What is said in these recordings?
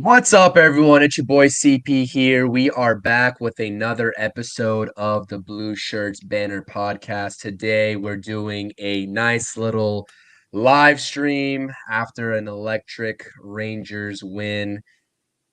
What's up, everyone? It's your boy CP here. We are back with another episode of the Blueshirts Banter podcast. Today, we're doing a nice little live stream after an electric Rangers win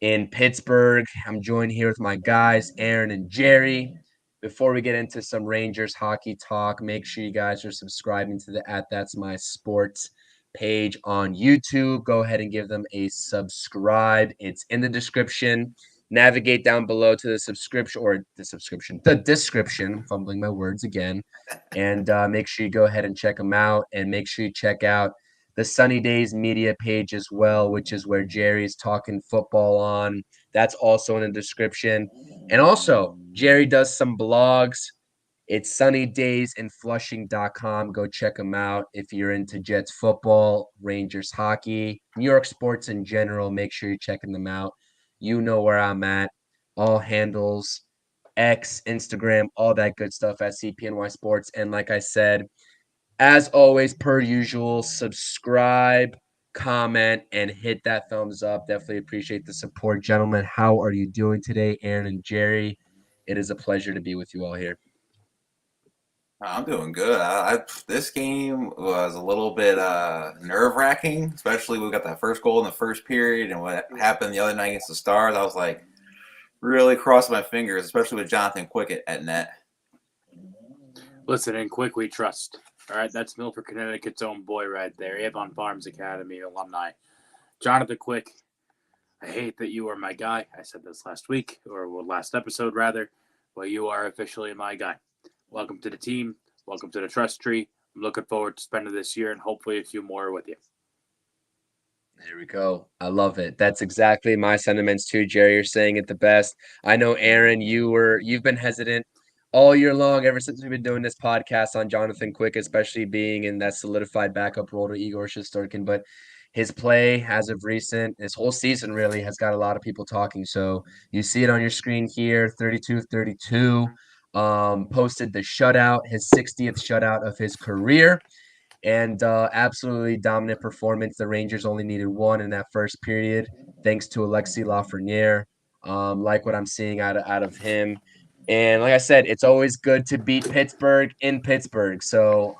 in Pittsburgh. I'm joined here with my guys, Aaron and Jerry. Before we get into some Rangers hockey talk, make sure you guys are subscribing to the That's My Sports page on YouTube. Go ahead and give them a subscribe. It's in the description. Navigate down below to the description, fumbling my words again. And make sure you go ahead and check them out. And make sure you check out the Sunny Days media page as well, which is where Jerry's talking football on. That's also in the description. And also, Jerry does some blogs. It's sunnydaysinflushing.com. Go check them out if you're into Jets football, Rangers hockey, New York sports in general. Make sure you're checking them out. You know where I'm at. All handles, X, Instagram, all that good stuff at CPNY Sports. And like I said, as always, per usual, subscribe, comment, and hit that thumbs up. Definitely appreciate the support. Gentlemen, how are you doing today, Aaron and Jerry? It is a pleasure to be with you all here. I'm doing good. This game was a little bit nerve-wracking, especially we got that first goal in the first period, and what happened the other night against the Stars. I was like really crossing my fingers, especially with Jonathan Quick at net. Listen, in Quick we trust. All right, that's Milford, Connecticut's own boy right there. Avon Farms Academy alumni. Jonathan Quick, I hate that you are my guy. I said this last week, or last episode rather. Well, you are officially my guy. Welcome to the team. Welcome to the trust tree. I'm looking forward to spending this year and hopefully a few more with you. There we go. I love it. That's exactly my sentiments too, Jerry. You're saying it the best. I know, Aaron, you've been hesitant all year long, ever since we've been doing this podcast on Jonathan Quick, especially being in that solidified backup role to Igor Shesterkin. But his play as of recent, this whole season really has got a lot of people talking. So you see it on your screen here, 32-32. Posted the shutout, his 60th shutout of his career. And absolutely dominant performance. The Rangers only needed one in that first period, thanks to Alexis Lafreniere. Like what I'm seeing out of him. And like I said, it's always good to beat Pittsburgh in Pittsburgh. So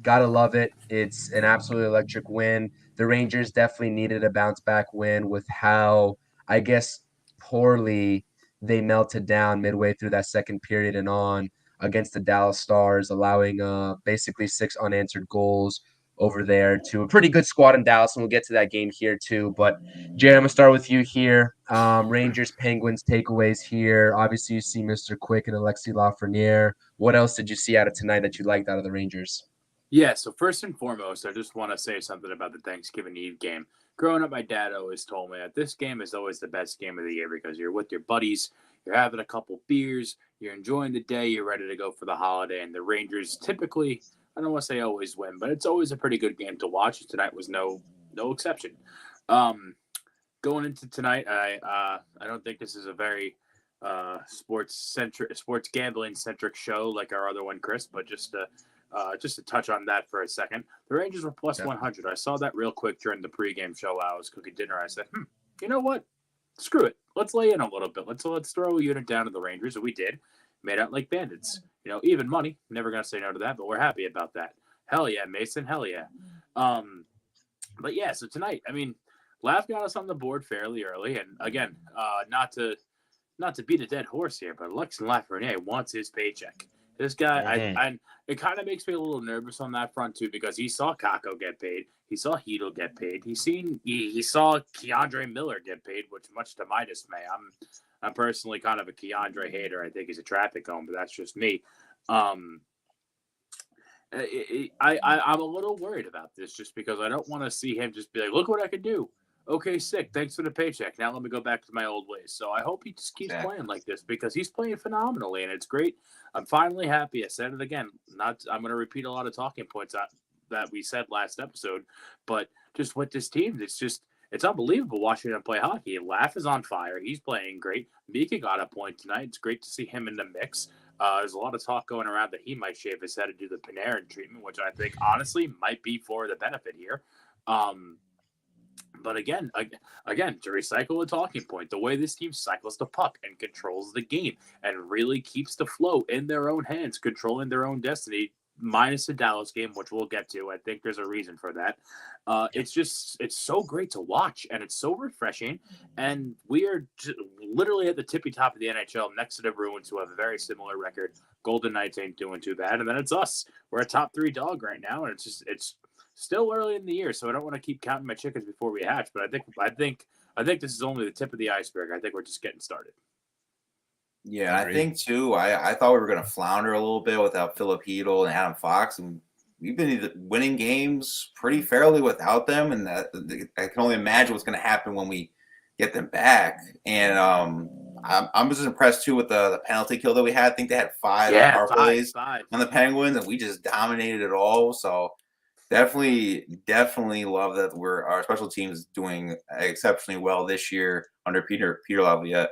gotta love it. It's an absolutely electric win. The Rangers definitely needed a bounce back win with how, I guess, poorly they melted down midway through that second period and on against the Dallas Stars, allowing basically 6 unanswered goals over there to a pretty good squad in Dallas, and we'll get to that game here too. But Jay, I'm gonna start with you here. Rangers Penguins takeaways here. Obviously, you see Mr. Quick and Alexis Lafreniere. What else did you see out of tonight that you liked out of the Rangers? Yeah, so first and foremost, I just want to say something about the Thanksgiving Eve game. Growing up, my dad always told me that this game is always the best game of the year because you're with your buddies, you're having a couple beers, you're enjoying the day, you're ready to go for the holiday. And the Rangers typically, I don't want to say always win, but it's always a pretty good game to watch. Tonight was no exception. Going into tonight, I don't think this is a very sports gambling centric show like our other one, Chris, but just to touch on that for a second, the Rangers were plus 100. I saw that real quick during the pregame show. I was cooking dinner. I said, you know what? Screw it. Let's lay in a little bit. Let's throw a unit down to the Rangers, and we did. Made out like bandits. Even money. Never gonna say no to that, but we're happy about that. Hell yeah, Mason. Hell yeah. But yeah. So tonight, I mean, Laugh got us on the board fairly early, and again, not to beat a dead horse here, but Alexis Lafreniere wants his paycheck. This guy, I it kind of makes me a little nervous on that front too, because he saw Kako get paid, he saw Hedel get paid, he saw Keandre Miller get paid, which much to my dismay, I'm personally kind of a Keandre hater. I think he's a traffic cone, but that's just me. I'm a little worried about this just because I don't want to see him just be like, look what I could do. Okay, sick. Thanks for the paycheck. Now let me go back to my old ways. So I hope he just keeps playing like this because he's playing phenomenally and it's great. I'm finally happy. I said it again. I'm going to repeat a lot of talking points that we said last episode, but just with this team, it's unbelievable watching him play hockey. Laugh is on fire. He's playing great. Mika got a point tonight. It's great to see him in the mix. There's a lot of talk going around that he might shave his head and do the Panarin treatment, which I think honestly might be for the benefit here. But again, to recycle a talking point, the way this team cycles the puck and controls the game and really keeps the flow in their own hands, controlling their own destiny, minus the Dallas game, which we'll get to. I think there's a reason for that. It's so great to watch, and it's so refreshing. And we are literally at the tippy top of the NHL, next to the Bruins, who have a very similar record. Golden Knights ain't doing too bad, and then it's us. We're a top 3 dog right now, and it's still early in the year, so I don't want to keep counting my chickens before we hatch. But I think this is only the tip of the iceberg. I think we're just getting started. Yeah, I think too. I thought we were going to flounder a little bit without Philip Hedl and Adam Fox, and we've been winning games pretty fairly without them. And that I can only imagine what's going to happen when we get them back. And I'm just impressed too with the penalty kill that we had. I think they had 5 power plays on the Penguins, and we just dominated it all. So definitely love that our special teams doing exceptionally well this year under Peter Laviolette.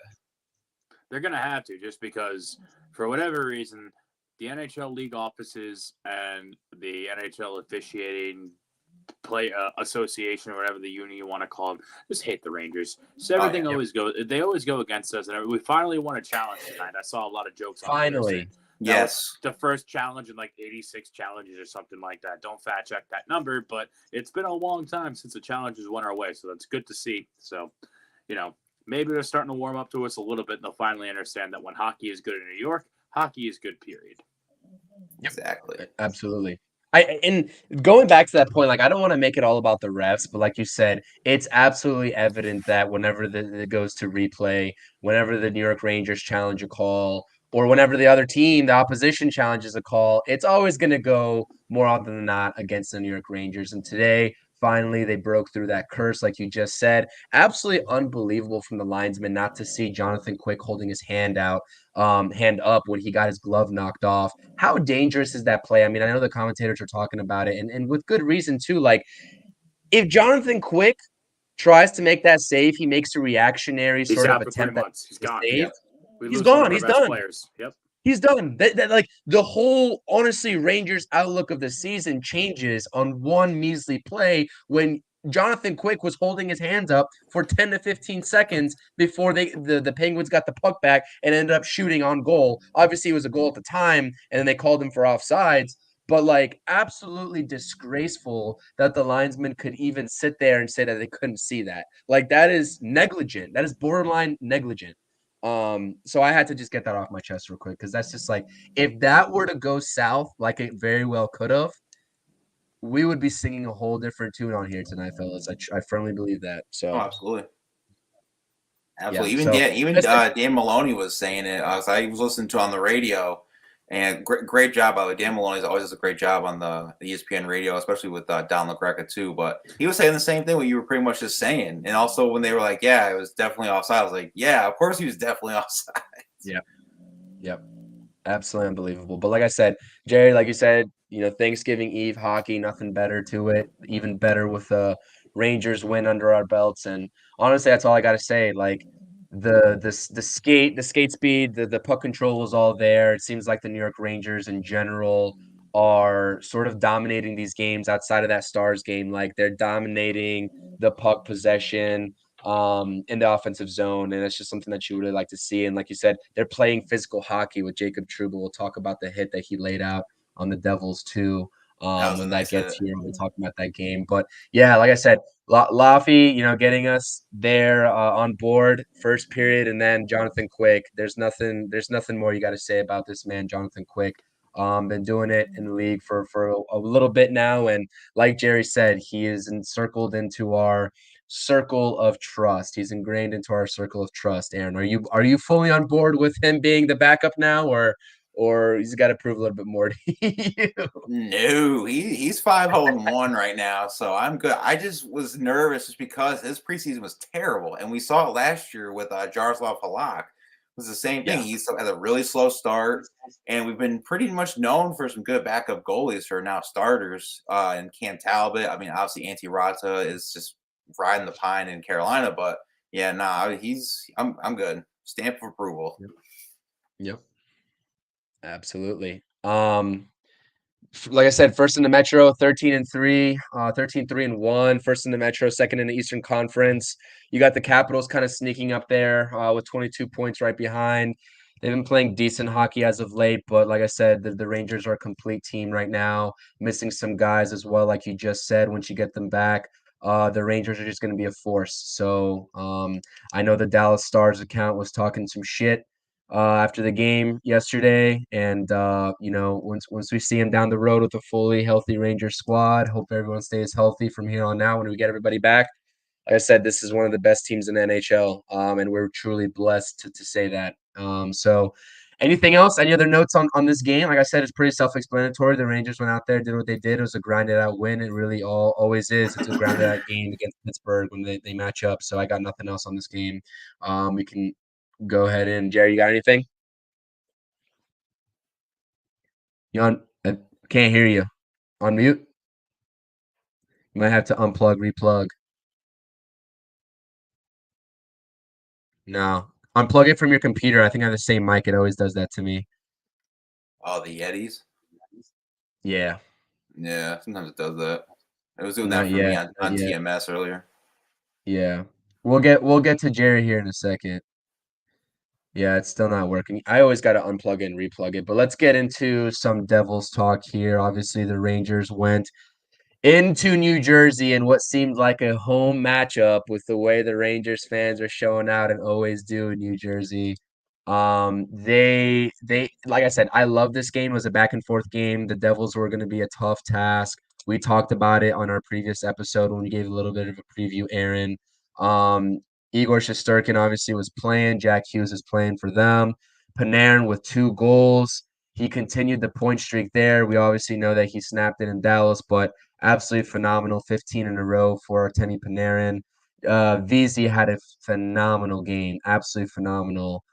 They're going to have to, just because for whatever reason, the NHL league offices and the NHL officiating association, or whatever the union you want to call them, just hate the Rangers. So everything they always go against us. And we finally won a challenge tonight. I saw a lot of jokes on finally. Yes, the first challenge in like 86 challenges or something like that. Don't fact check that number, but it's been a long time since the challenges went our way, so that's good to see. So, maybe they're starting to warm up to us a little bit, and they'll finally understand that when hockey is good in New York, hockey is good, period. Exactly. Absolutely. And going back to that point, like, I don't want to make it all about the refs, but like you said, it's absolutely evident that whenever it goes to replay, whenever the New York Rangers challenge a call, or whenever the other team, the opposition, challenges a call, it's always going to go more often than not against the New York Rangers. And today, finally, they broke through that curse, like you just said. Absolutely unbelievable from the linesman not to see Jonathan Quick holding his hand up when he got his glove knocked off. How dangerous is that play? I mean, I know the commentators are talking about it, and with good reason too. Like, if Jonathan Quick tries to make that save, he makes a reactionary sort of attempt at the save. Yep. He's gone. He's done. Players. Yep. He's done. That like the whole, honestly, Rangers outlook of the season changes on one measly play when Jonathan Quick was holding his hands up for 10 to 15 seconds before the Penguins got the puck back and ended up shooting on goal. Obviously, it was a goal at the time, and then they called him for offsides. But, like, absolutely disgraceful that the linesman could even sit there and say that they couldn't see that. Like, that is negligent. That is borderline negligent. So I had to just get that off my chest real quick, because that's just like, if that were to go south, like it very well could have, we would be singing a whole different tune on here tonight, fellas. I firmly believe that. So absolutely. Yeah, even Dan Maloney was saying it. I was listening to on the radio, and great job by the way. Dan Maloney always does a great job on the ESPN radio, especially with Don LaGreca too. But he was saying the same thing what you were pretty much just saying. And also when they were like, "Yeah, it was definitely offside," I was like, "Yeah, of course he was definitely offside." Yep. Absolutely unbelievable. But like I said, Jerry, like you said, Thanksgiving Eve hockey, nothing better to it. Even better with the Rangers win under our belts. And honestly, that's all I got to say. Like, the skate speed, the puck control is all there. It seems like the New York Rangers in general are sort of dominating these games outside of that Stars game. Like, they're dominating the puck possession in the offensive zone, and it's just something that you really like to see. And like you said, they're playing physical hockey with Jacob Trouba. We'll talk about the hit that he laid out on the Devils too. When that gets here, we'll talk about that game. But yeah, like I said, Laffy, getting us there on board first period, and then Jonathan Quick. There's nothing more you got to say about this man, Jonathan Quick. Been doing it in the league for a little bit now, and like Jerry said, he is encircled into our circle of trust. He's ingrained into our circle of trust. Aaron, are you fully on board with him being the backup now, or he's got to prove a little bit more to you? No, he's 5-0-1 right now, so I'm good. I just was nervous just because his preseason was terrible, and we saw it last year with Jaroslav Halak. It was the same thing. He had a really slow start, and we've been pretty much known for some good backup goalies who are now starters. And Cam Talbot, I mean, obviously Antti Raanta is just riding the pine in Carolina, but yeah, I'm good. Stamp of approval. Yep. Absolutely. like I said, first in the Metro, 13-3, 13-3-1, first in the Metro, second in the Eastern Conference. You got the Capitals kind of sneaking up there with 22 points right behind. They've been playing decent hockey as of late, but like I said, the Rangers are a complete team right now, missing some guys as well, like you just said. Once you get them back, the Rangers are just going to be a force. So I know the Dallas Stars account was talking some shit after the game yesterday, and once we see him down the road with a fully healthy Rangers squad, hope everyone stays healthy from here on out when we get everybody back. Like I said, this is one of the best teams in the NHL, and we're truly blessed to say that. So anything else? Any other notes on this game? Like I said, it's pretty self-explanatory. The Rangers went out there, did what they did. It was a grinded out win. It really always is. It's a grounded out game against Pittsburgh when they match up. So I got nothing else on this game. We can go ahead and Jerry, you got anything? You on? I can't hear you. On mute? You might have to unplug, replug. No. Unplug it from your computer. I think I have the same mic. It always does that to me. Oh, the Yetis. Yeah. Yeah, sometimes it does that. It was doing Not that for me yet. on Not yet. TMS earlier. Yeah. We'll get to Jerry here in a second. Yeah, it's still not working. I always got to unplug it and replug it. But let's get into some Devils talk here. Obviously, the Rangers went into New Jersey in what seemed like a home matchup with the way the Rangers fans are showing out and always do in New Jersey. They like I said, I love this game. It was a back and forth game. The Devils were going to be a tough task. We talked about it on our previous episode when we gave a little bit of a preview, Aaron. Um, Igor Shesterkin obviously was playing. Jack Hughes is playing for them. Panarin with 2 goals. He continued the point streak there. We obviously know that he snapped it in Dallas, but absolutely phenomenal. 15 in a row for Artemi Panarin. VZ had a phenomenal game. Absolutely phenomenal.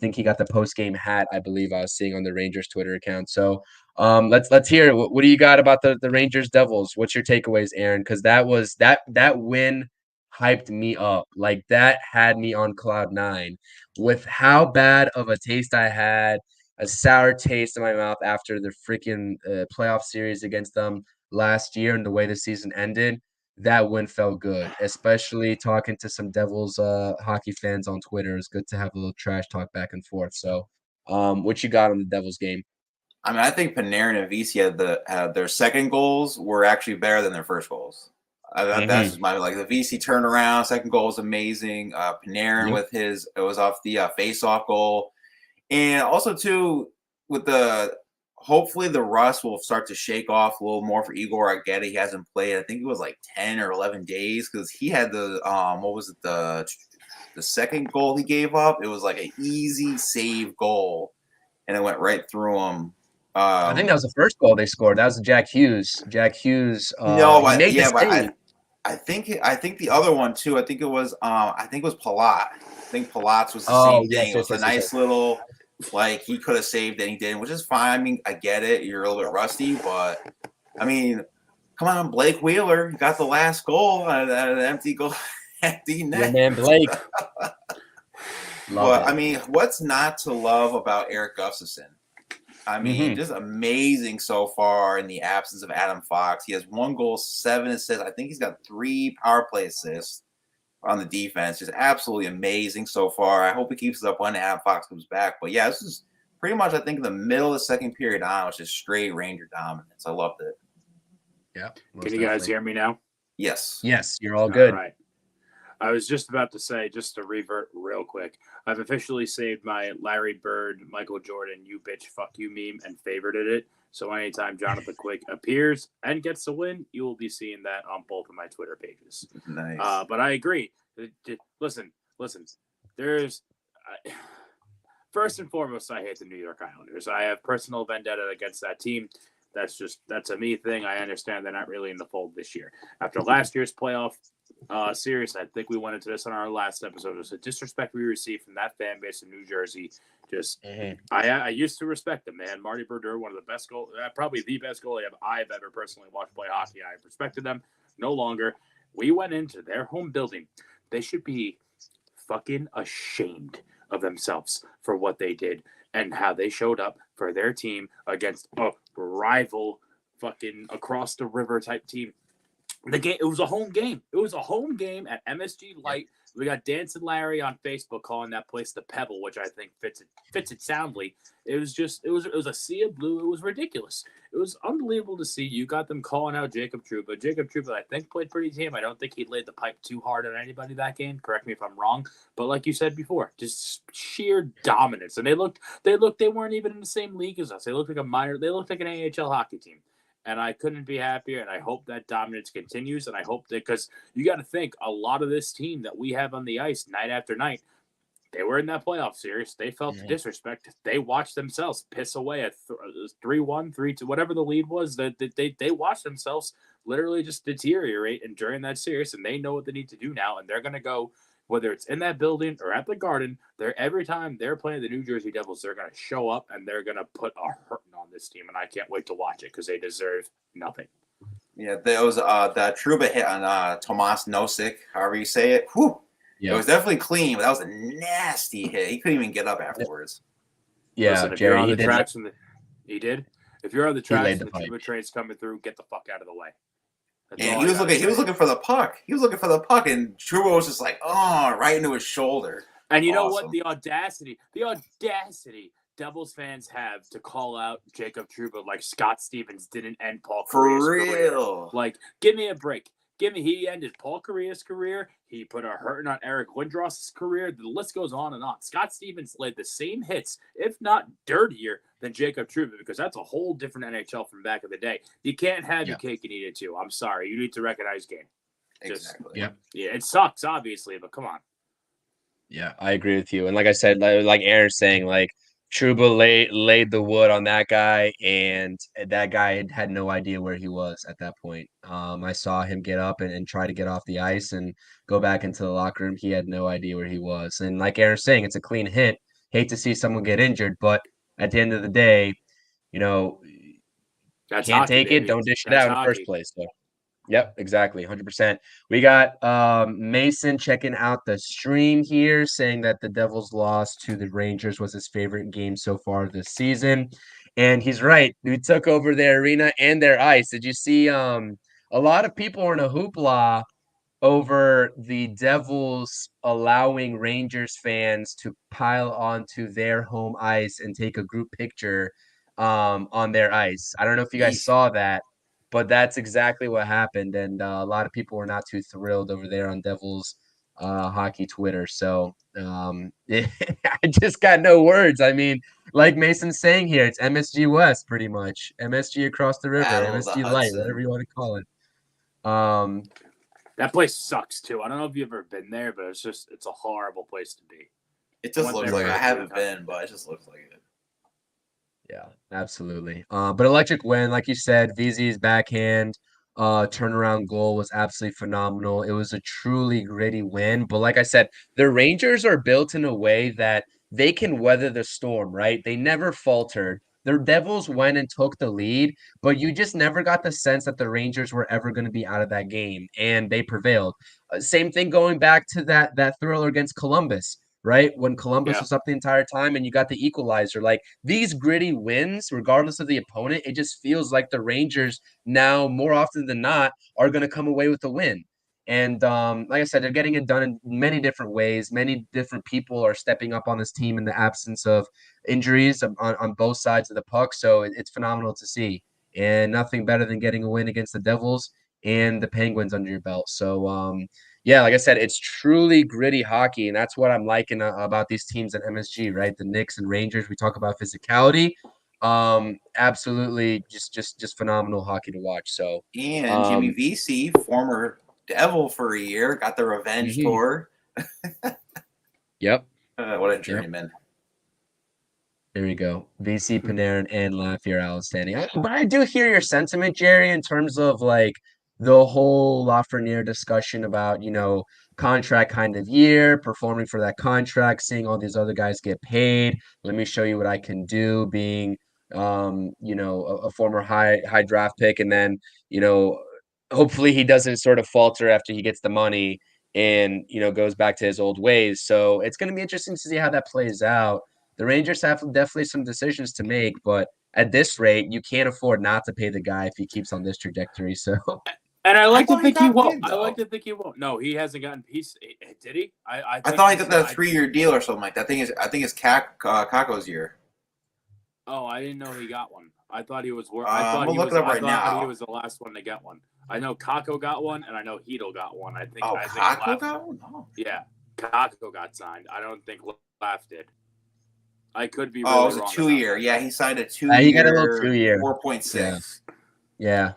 Think he got the post game hat, I believe I was seeing on the Rangers Twitter account. So let's hear what do you got about the Rangers Devils? What's your takeaways, Aaron? Because that win hyped me up. Like that had me on cloud nine with how bad of a taste I had, a sour taste in my mouth after the freaking playoff series against them last year and the way the season ended. That win felt good, especially talking to some Devils hockey fans on Twitter. It's good to have a little trash talk back and forth. So, what you got on the Devils game? I mean, I think Panarin and VC had their second goals were actually better than their first goals. That's just my like the VC turnaround. Second goal was amazing. Panarin with it was off the face-off goal, and also too with the hopefully the rust will start to shake off a little more for Igor Argetta. He hasn't played. I think it was like 10 or 11 days because he had the what was it the second goal he gave up? It was like an easy save goal, and it went right through him. I think that was the first goal they scored. That was Jack Hughes. Jack Hughes. No, He made the but save. I think the other one too. I think it was Palat. I think Palat's was the Oh same yes, thing. It yes, was a yes, yes, nice yes. little like he could have saved and he didn't, which is fine. I mean, I get it. You're a little bit rusty, but I mean, come on, Blake Wheeler got the last goal out of an empty goal, empty Your net. man Blake. Love But it. I mean, what's not to love about Eric Gustafsson? I mean, just amazing so far in the absence of Adam Fox. He has 1 goal, 7 assists. I think he's got 3 power play assists on the defense. Just absolutely amazing so far. I hope he keeps it up when Adam Fox comes back. But yeah, this is pretty much, I think, the middle of the second period on, which is straight Ranger dominance. I loved it. Yeah. Can you guys hear me now? Yes. Yes, you're all good. All right. I was just about to say, just to revert real quick, I've officially saved my Larry Bird, Michael Jordan, you bitch, fuck you meme and favorited it. So anytime Jonathan Quick appears and gets the win, you will be seeing that on both of my Twitter pages. Nice. But I agree. Listen. There's first and foremost, I hate the New York Islanders. I have personal vendetta against that team. That's a me thing. I understand they're not really in the fold this year. After last year's playoff series, I think we went into this on our last episode. It was a disrespect we received from that fan base in New Jersey. I used to respect them, man. Marty Brodeur, one of the best probably the best goalie I've ever personally watched play hockey. I respected them. No longer. We went into their home building. They should be fucking ashamed of themselves for what they did and how they showed up for their team against a rival fucking across the river type team. The game, it was a home game. It was a home game at MSG Light. We got Dancing Larry on Facebook calling that place the Pebble, which I think fits it soundly. It was a sea of blue. It was ridiculous. It was unbelievable to see. You got them calling out Jacob Trouba. Jacob Trouba, I think, played pretty tame. I don't think he laid the pipe too hard on anybody that game. Correct me if I'm wrong. But like you said before, just sheer dominance. And they weren't even in the same league as us. They looked like an AHL hockey team. And I couldn't be happier, and I hope that dominance continues, and I hope that, because you got to think, a lot of this team that we have on the ice night after night, they were in that playoff series. They felt the disrespect. They watched themselves piss away at 3-1, 3-2, whatever the lead was. They watched themselves literally just deteriorate and during that series, and they know what they need to do now, and they're going to go, whether it's in that building or at the Garden, every time they're playing the New Jersey Devils, they're going to show up and they're going to put a hurting on this team, and I can't wait to watch it because they deserve nothing. Yeah, there was that Trouba hit on Tomas Nosek, however you say it. Whew. Yeah. It was definitely clean, but that was a nasty hit. He couldn't even get up afterwards. Yeah, listen, if Jerry, you're on the tracks he did. If you're on the tracks and the Trouba train's coming through, get the fuck out of the way. And he was looking for the puck. He was looking for the puck, and Trouba was just like, right into his shoulder. And you know what? The audacity Devils fans have to call out Jacob Trouba like Scott Stevens didn't end Paul Kariya's career. Like, give me a break. He ended Paul Kariya's career. He put a hurting on Eric Lindros's career. The list goes on and on. Scott Stevens led the same hits, if not dirtier, than Jacob Trouba, because that's a whole different NHL from back in the day. You can't have your cake and eat it too. I'm sorry. You need to recognize game. Exactly. Yeah, it sucks, obviously, but come on. Yeah, I agree with you. And like I said, like Aaron's saying, like, Trouba laid the wood on that guy, and that guy had no idea where he was at that point. I saw him get up and try to get off the ice and go back into the locker room. He had no idea where he was. And like Aaron's saying, it's a clean hit. Hate to see someone get injured, but at the end of the day, That's can't hockey, take baby. it, don't dish it out in the first place. So. Yep, exactly, 100%. We got Mason checking out the stream here, saying that the Devils' loss to the Rangers was his favorite game so far this season. And he's right. We took over their arena and their ice. Did you see a lot of people were in a hoopla over the Devils allowing Rangers fans to pile onto their home ice and take a group picture on their ice. I don't know if you guys saw that. But that's exactly what happened, and a lot of people were not too thrilled over there on Devils hockey Twitter. So I just got no words. I mean, like Mason's saying here, it's MSG West pretty much. MSG across the river, MSG Light, whatever you want to call it. That place sucks too. I don't know if you've ever been there, but it's a horrible place to be. It just looks like I haven't been, but it just looks like it. Yeah, absolutely. But electric win, like you said, VZ's backhand turnaround goal was absolutely phenomenal. It was a truly gritty win. But like I said, the Rangers are built in a way that they can weather the storm, right? They never faltered. The Devils went and took the lead, but you just never got the sense that the Rangers were ever going to be out of that game, and they prevailed. Same thing going back to that thriller against Columbus. Right? When Columbus was up the entire time and you got the equalizer. Like these gritty wins, regardless of the opponent, it just feels like the Rangers now, more often than not, are going to come away with a win. And like I said, they're getting it done in many different ways. Many different people are stepping up on this team in the absence of injuries on both sides of the puck. So it's phenomenal to see. And nothing better than getting a win against the Devils and the Penguins under your belt. So, yeah, like I said, it's truly gritty hockey, and that's what I'm liking about these teams at MSG, right? The Knicks and Rangers. We talk about physicality. Absolutely, just phenomenal hockey to watch. So, and Jimmy VC, former Devil for a year, got the revenge tour. Yep. What a journeyman. Yep. There you go. VC, Panarin, and Lafayette outstanding. But I do hear your sentiment, Jerry, in terms of like the whole Lafreniere discussion about, contract kind of year, performing for that contract, seeing all these other guys get paid. Let me show you what I can do, being, a former high draft pick. And then, hopefully he doesn't sort of falter after he gets the money and, goes back to his old ways. So it's going to be interesting to see how that plays out. the Rangers have definitely some decisions to make, but at this rate, you can't afford not to pay the guy if he keeps on this trajectory. So And I like to thought he think he got won't. paid, I like though. to think he won't. No, he hasn't gotten piece. Did he? I I think thought he he got that said. 3-year deal or something like that. I think it's Kako's year. Oh, I didn't know he got one. I thought he was. I'm gonna look it up right He now. was the last one to get one. I know Kako got one, and I know Hedel got one. I think. Oh, I think Kako got one? Oh. Yeah, Kako got signed. I don't think Laugh did. I could be. Oh, Really it was a wrong 2-year. about that. Yeah, he signed a he got a little 2-year, 2-year. 4.6. Yeah.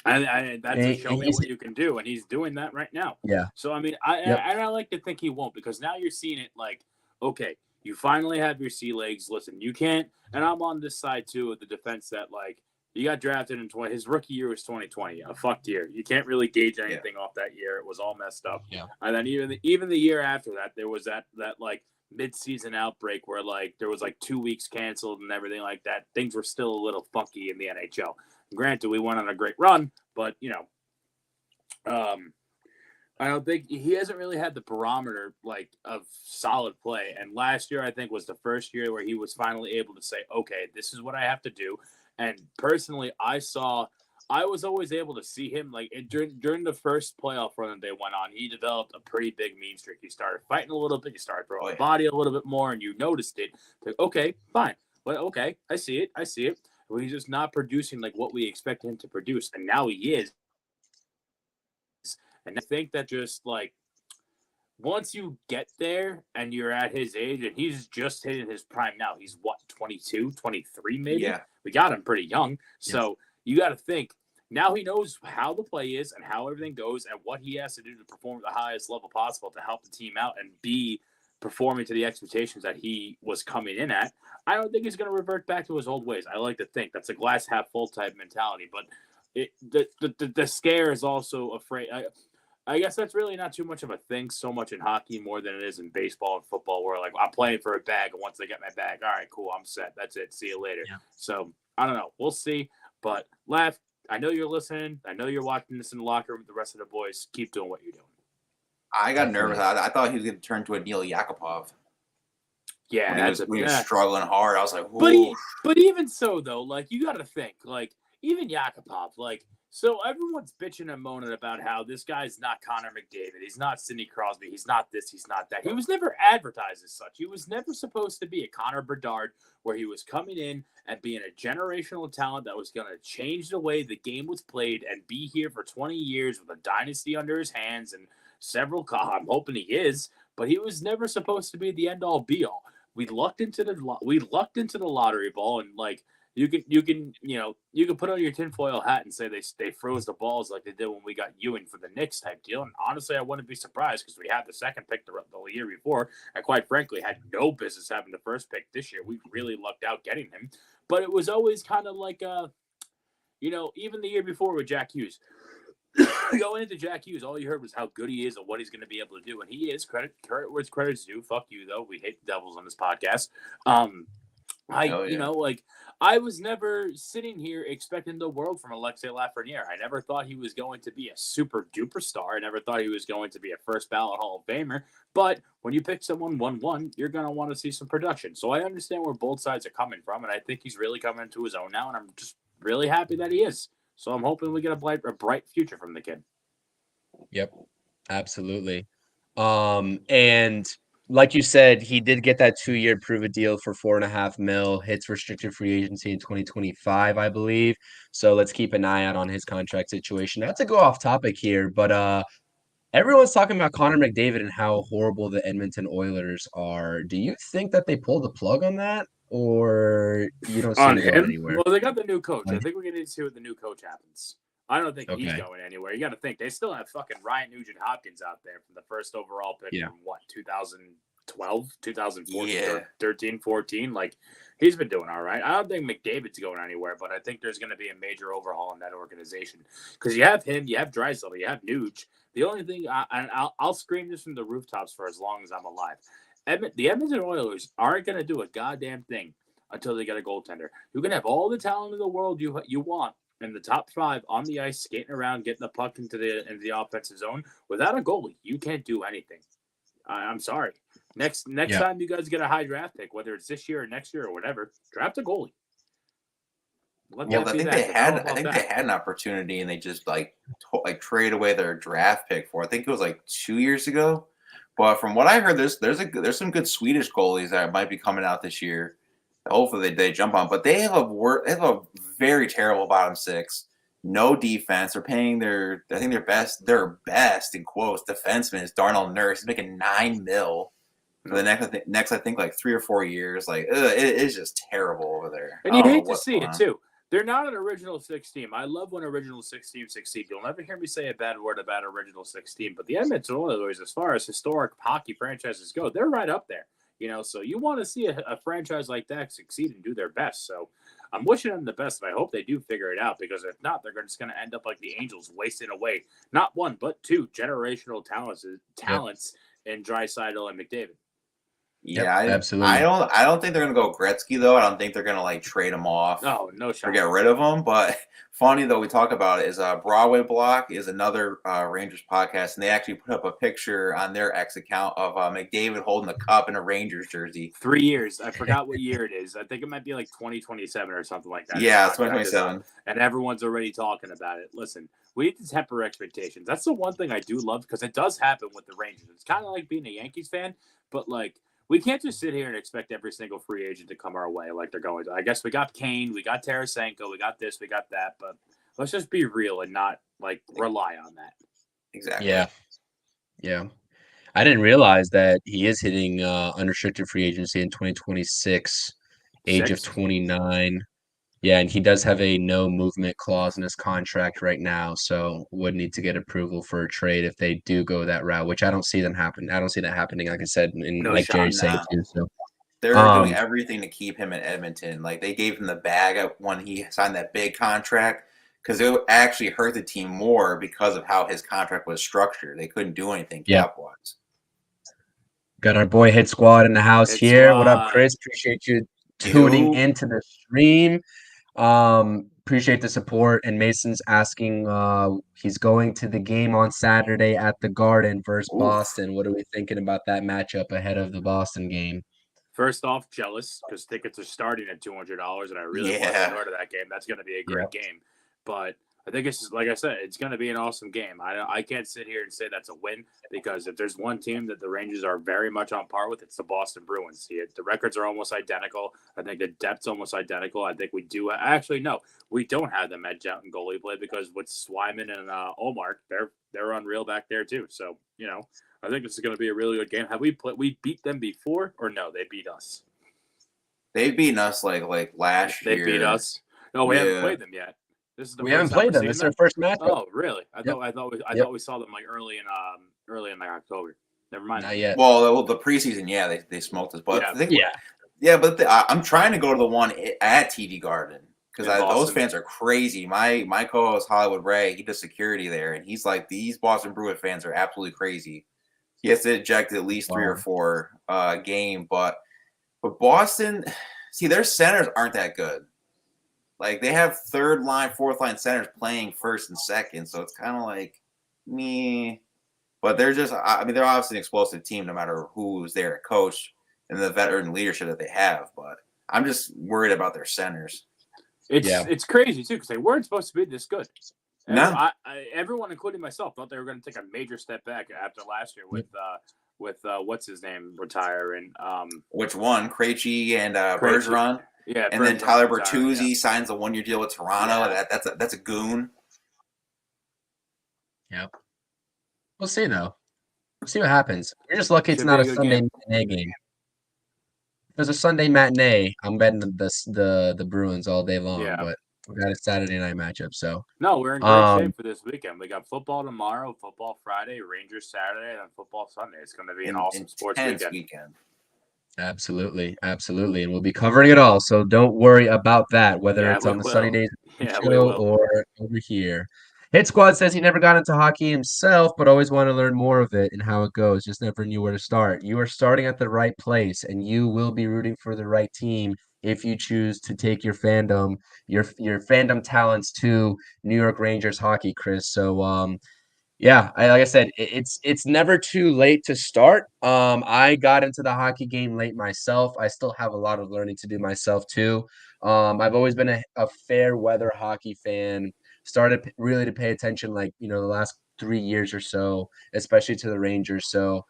And that's And a show me what you can do, and he's doing that right now. Yeah. So I mean, I like to think he won't, because now you're seeing it like, okay, you finally have your sea legs. Listen, you can't, and I'm on this side too of the defense that like he got drafted in 20. His rookie year was 2020, a fucked year. You can't really gauge anything off that year. It was all messed up. Yeah. And then even the year after that, there was that like mid-season outbreak where like there was like 2 weeks canceled and everything like that. Things were still a little funky in the NHL. Granted, we went on a great run, but I don't think he hasn't really had the barometer like of solid play. And last year, I think, was the first year where he was finally able to say, "Okay, this is what I have to do." And personally, I was always able to see him like during the first playoff run that they went on. He developed a pretty big mean streak. He started fighting a little bit. He started throwing the body a little bit more, and you noticed it. Like, okay, fine, but okay, I see it. But he's just not producing like what we expect him to produce, and now he is. And I think that just like once you get there and you're at his age, and he's just hitting his prime now. He's what, 22, 23 maybe? Yeah. We got him pretty young. So you got to think now he knows how the play is and how everything goes and what he has to do to perform at the highest level possible to help the team out and be performing to the expectations that he was coming in at. I don't think he's going to revert back to his old ways. I like to think that's a glass half full type mentality, but the scare is also afraid. I guess that's really not too much of a thing so much in hockey more than it is in baseball and football, where like I'm playing for a bag, and once they get my bag, all right, cool, I'm set. That's it. See you later. Yeah. So I don't know. We'll see. But Laugh, I know you're listening. I know you're watching this in the locker room with the rest of the boys. Keep doing what you're doing. I got nervous. I thought he was going to turn to a Neil Yakupov. Yeah, when he was struggling hard. I was like, but even so, though, like you got to think, like even Yakupov, like so everyone's bitching and moaning about how this guy's not Connor McDavid, he's not Sidney Crosby, he's not this, he's not that. He was never advertised as such. He was never supposed to be a Connor Bedard, where he was coming in and being a generational talent that was going to change the way the game was played and be here for 20 years with a dynasty under his hands and several. I'm hoping he is, but he was never supposed to be the end all be all. We lucked into the lottery ball, and like you can put on your tinfoil hat and say they froze the balls like they did when we got Ewing for the Knicks type deal. And honestly, I wouldn't be surprised because we had the second pick the year before, and quite frankly, had no business having the first pick this year. We really lucked out getting him, but it was always kind of like even the year before with Jack Hughes. Going into Jack Hughes, all you heard was how good he is and what he's going to be able to do, and he is. Credit where credit's due. Fuck you though. We hate the Devils on this podcast. I was never sitting here expecting the world from Alexei Lafreniere. I never thought he was going to be a super duper star. I never thought he was going to be a first ballot Hall of Famer. But when you pick someone 1-1, you're going to want to see some production. So I understand where both sides are coming from, and I think he's really coming into his own now, and I'm just really happy that he is. So I'm hoping we get a bright future from the kid. Yep, absolutely. And like you said, he did get that 2-year prove-it deal for $4.5 million, hits restricted free agency in 2025, I believe. So let's keep an eye out on his contract situation. Not to go off topic here, but everyone's talking about Connor McDavid and how horrible the Edmonton Oilers are. Do you think that they pulled the plug on that, or you don't see him going anywhere? Well, they got the new coach. I think we're going to see what the new coach happens. I don't think he's going anywhere. You got to think they still have fucking Ryan Nugent-Hopkins out there from the first overall pick in 2012, 2014, 13, 14. Like he's been doing all right. I don't think McDavid's going anywhere, but I think there's going to be a major overhaul in that organization because you have him, you have Draisaitl, you have Nuge. The only thing I'll scream this from the rooftops for as long as I'm alive. The Edmonton Oilers aren't going to do a goddamn thing until they get a goaltender. You can have all the talent in the world you want in the top 5 on the ice, skating around, getting the puck into the offensive zone. Without a goalie, you can't do anything. I'm sorry. Next time you guys get a high draft pick, whether it's this year or next year or whatever, draft a goalie. Well, I think they had an opportunity, and they just like trade away their draft pick for. I think it was like 2 years ago. But from what I heard, there's some good Swedish goalies that might be coming out this year. Hopefully they jump on. But they have a very terrible bottom six. No defense. They're paying their best in quotes defenseman is Darnell Nurse. He's making $9 million for the next I think like 3 or 4 years. Like it is just terrible over there. And you hate to see it too. They're not an original six team. I love when original six teams succeed. You'll never hear me say a bad word about original six team. But the Edmonton Oilers, as far as historic hockey franchises go, they're right up there. So you want to see a franchise like that succeed and do their best. So I'm wishing them the best, and I hope they do figure it out, because if not, they're just going to end up like the Angels, wasting away not one but two generational talents in Draisaitl and McDavid. Yeah, absolutely. I don't think they're gonna go Gretzky though. I don't think they're gonna like trade him off. Oh, no shot. Or get rid of him. But funny though, we talk about it is Broadway Block is another Rangers podcast, and they actually put up a picture on their X account of McDavid holding the cup in a Rangers jersey. 3 years. I forgot what year it is. I think it might be like 2027 or something like that. Yeah, it's 2027. And everyone's already talking about it. Listen, we need to temper expectations. That's the one thing I do love, because it does happen with the Rangers. It's kind of like being a Yankees fan, but like, we can't just sit here and expect every single free agent to come our way like they're going to. I guess we got Kane, we got Tarasenko, we got this, we got that, but let's just be real and not like rely on that. Exactly. Yeah. I didn't realize that he is hitting unrestricted free agency in 2026, age of 29. Yeah, and he does have a no movement clause in his contract right now, so would need to get approval for a trade if they do go that route, which I don't see them happen. I don't see that happening, like I said, like Jerry's saying too. So they're doing everything to keep him in Edmonton. Like they gave him the bag when he signed that big contract, because it actually hurt the team more because of how his contract was structured. They couldn't do anything cap-wise. Got our boy Hit Squad in the house here. What up, Chris? Appreciate you tuning into the stream. Appreciate the support. And Mason's asking, he's going to the game on Saturday at the Garden versus Boston. What are we thinking about that matchup ahead of the Boston game? First off, jealous, because tickets are starting at $200, and I really want to go to that game. That's going to be a great game. But I think it's, like I said, it's going to be an awesome game. I can't sit here and say that's a win, because if there's one team that the Rangers are very much on par with, it's the Boston Bruins. The records are almost identical. I think the depth's almost identical. I think we do. Actually, no, we don't have them edge out in goalie play, because with Swayman and Omar, they're unreal back there too. So, I think this is going to be a really good game. Have we beat them before, or no? They beat us. They've beaten us like last year. They beat us. No, we haven't played them yet. We haven't played them. This is their first match. Oh, really? I thought we saw them like early in like October. Never mind. Not yet. Well, the preseason, they smoked us. But I'm trying to go to the one at TD Garden, because those fans are crazy. My co-host Hollywood Ray, he does security there, and he's like, these Boston Bruins fans are absolutely crazy. He has to eject at least 3 or 4 game, but Boston, see, their centers aren't that good. Like, they have third line, fourth line centers playing first and second, so it's kind of like me. But they're just, they're obviously an explosive team no matter who's there at coach and the veteran leadership that they have. But I'm just worried about their centers. It's crazy, too, because they weren't supposed to be this good. No. Everyone, including myself, thought they were going to take a major step back after last year with what's his name retiring. Which one? Krejci and Bergeron? Yeah, and then Tyler Bertuzzi signs a 1-year deal with Toronto. Yeah. That's a goon. Yep. We'll see, though. We'll see what happens. We're just lucky it's not a Sunday matinee game. If there's a Sunday matinee, I'm betting the Bruins all day long. Yeah. But we got a Saturday night matchup, so. No, we're in great shape for this weekend. We got football tomorrow, football Friday, Rangers Saturday, and then football Sunday. It's going to be an awesome sports weekend. Absolutely. And we'll be covering it all, so don't worry about that, whether it's on the sunny days or over here. Hit Squad says he never got into hockey himself, but always wanted to learn more of it and how it goes. Just never knew where to start. You are starting at the right place, and you will be rooting for the right team if you choose to take your fandom talents to New York Rangers hockey, Chris. So Yeah, like I said, it's never too late to start. I got into the hockey game late myself. I still have a lot of learning to do myself too. I've always been a fair weather hockey fan. Started really to pay attention like, the last 3 years or so, especially to the Rangers. So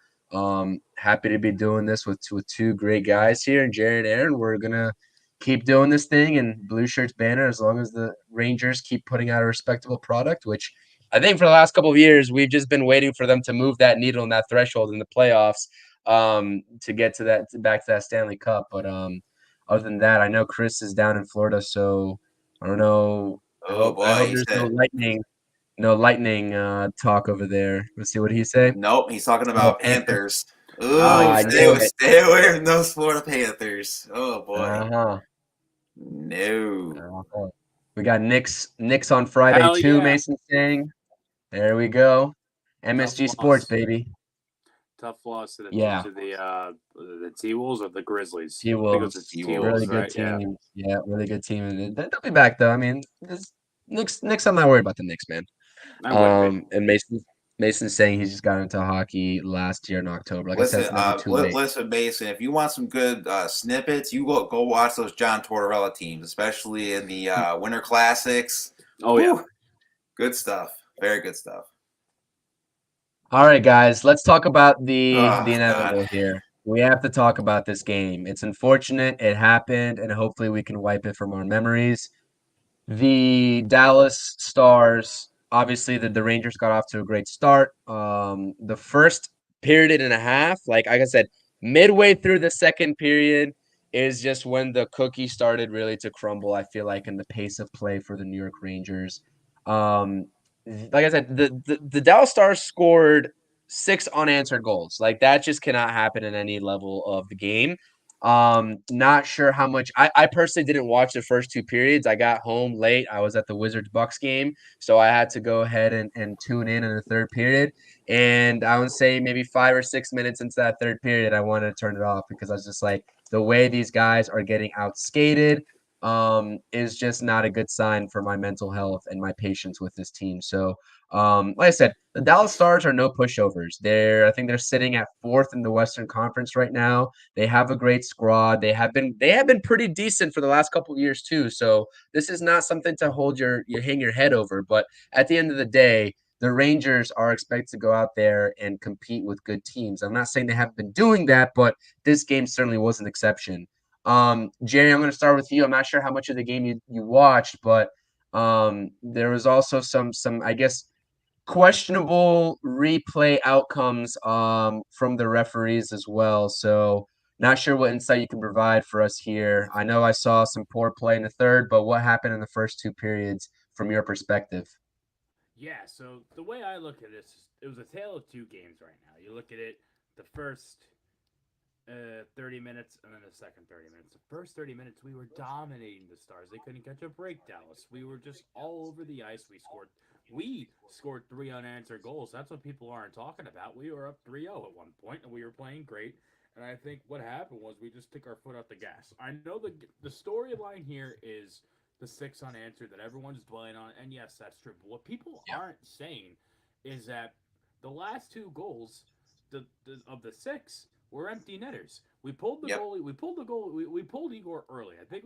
happy to be doing this with two great guys here, and Jerry and Aaron. We're gonna keep doing this thing and Blueshirts Banter as long as the Rangers keep putting out a respectable product, which I think for the last couple of years, we've just been waiting for them to move that needle and that threshold in the playoffs to get to that back to that Stanley Cup. But other than that, I know Chris is down in Florida, so I don't know. I Oh hope I boy, hope he there's said no lightning talk over there. Let's see what he say. nope. He's talking Oh, about Panthers. Panthers. Oh, Ooh, I knew it. stay away from those Florida Panthers. Oh boy, Uh-huh. no. Uh-huh. We got Knicks on Friday Hell too. yeah. Mason saying, "There we go." Tough MSG Sports, loss. baby. Tough loss to Yeah. the T Wolves or the Grizzlies. I think it was the T-Wolves, T really Wolves, T-Wolves. good right? Yeah. team. Yeah, really good team. And they'll be back though. I mean, Knicks. I'm not worried about the Knicks, man. I wouldn't be. And Mason's saying he just got into hockey last year in October. Like I said, Listen, it's never too late. listen, Mason. If you want some good snippets, you go watch those John Tortorella teams, especially in the Winter Classics. Oh yeah. Whew, good stuff. Very good stuff. All right, guys, let's talk about the Oh God. inevitable here. We have to talk about this game. It's unfortunate it happened, and hopefully we can wipe it from our memories. The Dallas Stars, obviously, the Rangers got off to a great start. The first period and a half, like I said, midway through the second period is just when the cookie started really to crumble, I feel like, in the pace of play for the New York Rangers. Um, like I said, the Dallas Stars scored 6 unanswered goals. Like that just cannot happen in any level of the game. Not sure how much I personally didn't watch the first 2 periods. I got home late. I was at the Wizards Bucks game, so I had to go ahead and tune in the third period. And I would say maybe 5 or 6 minutes into that third period, I wanted to turn it off because I was just like, the way these guys are getting outskated is just not a good sign for my mental health and my patience with this team. So like I said, the Dallas Stars are no pushovers. I think they're sitting at fourth in the Western Conference right now. They have a great squad. They have been pretty decent for the last couple of years too. So this is not something to you hang your head over. But at the end of the day, the Rangers are expected to go out there and compete with good teams. I'm not saying they haven't been doing that, but this game certainly was an exception. Jerry, I'm going to start with you. I'm not sure how much of the game you watched, but there was also some I guess questionable replay outcomes from the referees as well. So not sure what insight you can provide for us here. I know I saw some poor play in the third, but what happened in the first 2 periods from your perspective? Yeah, so the way I look at this, it was a tale of two games right now. You look at it, the first 30 minutes and then the second 30 minutes. The first 30 minutes, we were dominating the Stars. They couldn't catch a break, Dallas. We were just all over the ice. We scored 3 unanswered goals. That's what people aren't talking about. We were up 3-0 at one point, and we were playing great. And I think what happened was we just took our foot off the gas. I know the storyline here is the 6 unanswered that everyone's dwelling on, and yes, that's true. But what people aren't saying is that the last 2 goals, of the 6, were empty netters. We pulled the Yep. goalie. We pulled the goal. We pulled Igor early. I think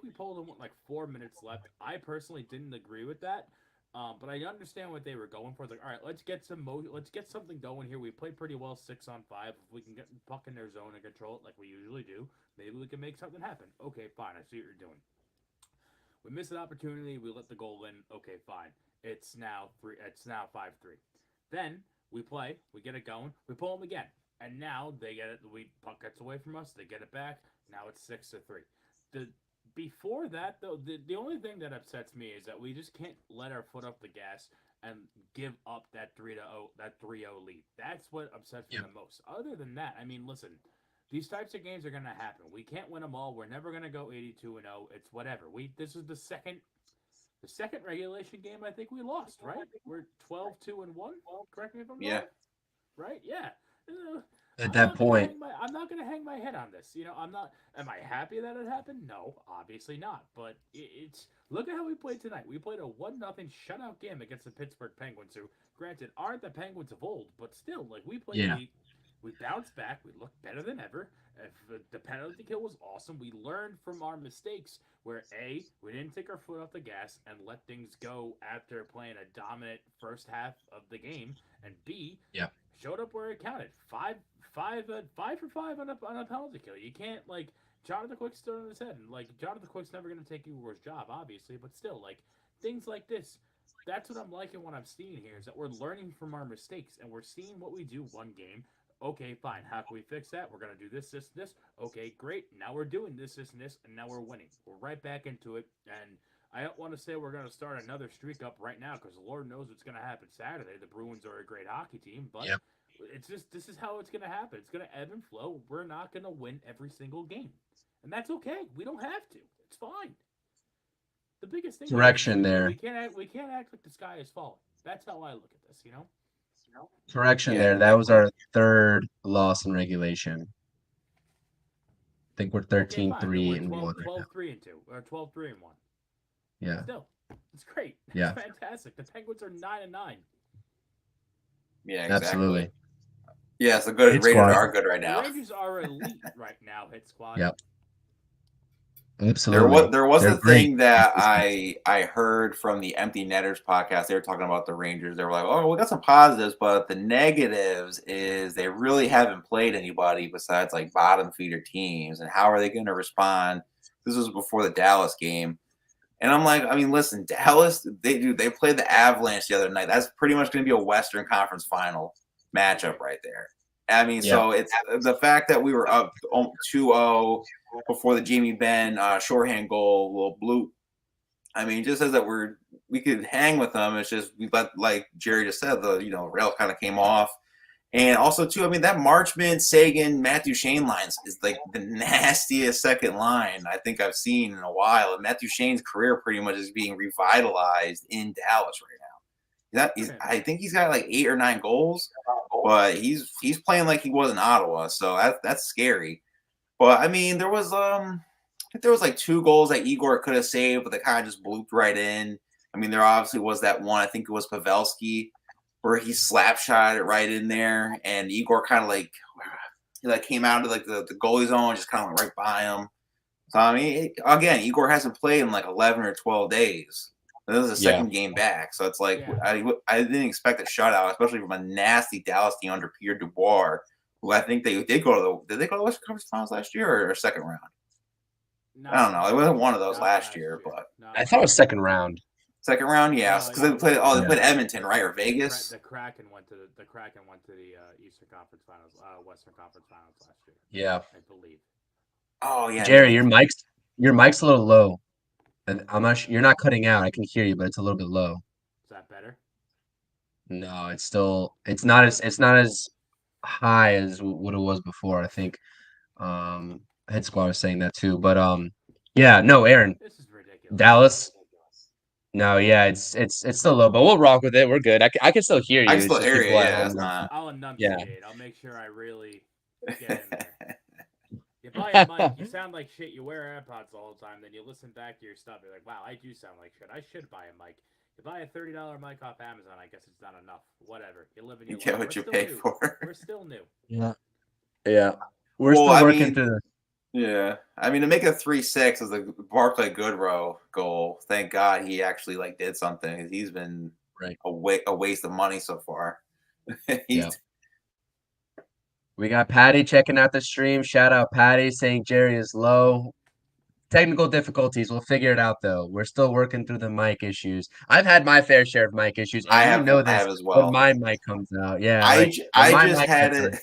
we pulled him with like 4 minutes left. I personally didn't agree with that. But I understand what they were going for. It's like, all right, let's get something going here. We played pretty well 6-on-5. If we can get the puck in their zone and control it like we usually do, maybe we can make something happen. Okay, fine. I see what you're doing. We missed an opportunity. We let the goal in. Okay, fine. It's now 3. It's now 5-3. Then we play. We get it going. We pull them again, and now they get it. We puck gets away from us. They get it back. Now it's 6-3. The Before that though, the only thing that upsets me is that we just can't let our foot off the gas and give up that 3-0 lead. That's what upsets me Yep. the most. Other than that, I mean, listen, these types of games are gonna happen. We can't win them all. We're never gonna go 82-0. It's whatever. This is the second regulation game I think we lost, right? We're 12-2-1. Correct me if I'm Yeah. wrong. Right? Yeah. at that point. I'm not gonna hang my head on this. I'm not. Am I happy that it happened? No, obviously not. But it's look at how we played tonight. We played a 1-0 shutout game against the Pittsburgh Penguins, who, granted, aren't the Penguins of old, but still, like we played. Yeah. We bounced back. We looked better than ever. The penalty kill was awesome. We learned from our mistakes, where A, we didn't take our foot off the gas and let things go after playing a dominant first half of the game, and B, Yeah. showed up where it counted. Five for five on a penalty kill. You can't Jonathan Quick stood on his head, and Jonathan Quick's never gonna take Igor's job, obviously, but still, things like this. That's what I'm liking. What I'm seeing here is that we're learning from our mistakes, and we're seeing what we do one game. Okay, fine. How can we fix that? We're gonna do this, this, this. Okay, great. Now we're doing this, this, and this, and now we're winning. We're right back into it, and I don't want to say we're gonna start another streak up right now because Lord knows what's gonna happen Saturday. The Bruins are a great hockey team, but Yep. it's just this is how it's gonna happen. It's gonna ebb and flow. We're not gonna win every single game, and that's okay. We don't have to. It's fine. The biggest thing Correction is there. we can't act like the sky is falling. That's how I look at this. Correction Yeah, there. That was our third loss in regulation. I think we're Okay, 13-3 we're and 1 right now. 12-3 or 12-3 and 1. Yeah. Still, it's great. Yeah. It's fantastic. The Penguins are 9-9. Yeah, exactly. Absolutely. Yeah, so good. Hit Raiders squad. are good right The now. Rangers are elite right now. Hit squad. Yep. Absolutely. There was They're a great. thing that I heard from the Empty Netters podcast. They were talking about the Rangers. They were like, "Oh, we got some positives, but the negatives is they really haven't played anybody besides like bottom feeder teams. And how are they going to respond?" This was before the Dallas game, and I'm like, I mean, listen, Dallas, they played the Avalanche the other night. That's pretty much going to be a Western Conference Final matchup right there. I mean, Yeah. so it's the fact that we were up 2-0 before the Jamie Benn shorthand goal, little blue. I mean, just as that we could hang with them. It's just we let, like Jerry just said, the rail kind of came off. And also too, I mean, that Marchment, Sagan, Matthew Shane lines is like the nastiest second line I think I've seen in a while. And Matthew Shane's career pretty much is being revitalized in Dallas right now. I think he's got like 8 or 9 goals, but he's playing like he was in Ottawa, so that's scary. But I mean, there was like 2 goals that Igor could have saved, but they kind of just blooped right in. I mean, there obviously was that one. I think it was Pavelski where he slap shot it right in there, and Igor kind of he came out of like the goalie zone, just kind of went right by him. So I mean, again, Igor hasn't played in like 11 or 12 days. This is the second game back, so it's like I didn't expect a shutout, especially from a nasty Dallas team under Pierre Dubois, who I think they did go to the Western Conference Finals last year or second round. I don't know. It wasn't one of those last year, but I thought it was second round. Second round, yeah, because they played Edmonton, right, or Vegas. The Kraken went to the Eastern Conference Finals, Western Conference Finals last year. Yeah, I believe. Oh yeah, Jerry, your mic's a little low. And I'm not you're not cutting out. I can hear you, but it's a little bit low. Is that better? No, it's not as high as what it was before. I think Head Squad was saying that too. But yeah, no, Aaron, This is ridiculous. Dallas. No, yeah, it's still low, but we'll rock with it. We're good. I can still hear you. I can It's still just hear you. people at Yeah, home that's that- not. I'll enunciate. Yeah. I'll make sure I really get in there. You buy a mic, you sound like shit. You wear AirPods the whole time, then you listen back to your stuff. You're like, wow, I do sound like shit. I should buy a mic. You buy a $30 mic off Amazon, I guess it's not enough. Whatever. You live in your You get life. what you We're pay still new. for. We're still new. Yeah. Yeah. We're Well, still I working mean- through the Yeah, I mean to make a 3-6 as a Barclay Goodrow goal. Thank God he actually did something. He's been Right. a waste of money so far. Yeah. We got Patty checking out the stream. Shout out Patty saying Jerry is low. Technical difficulties. We'll figure it out though. We're still working through the mic issues. I've had my fair share of mic issues, and I you have, know I this have as well. when my mic comes out. Yeah, I like, when my just mic had comes it. out.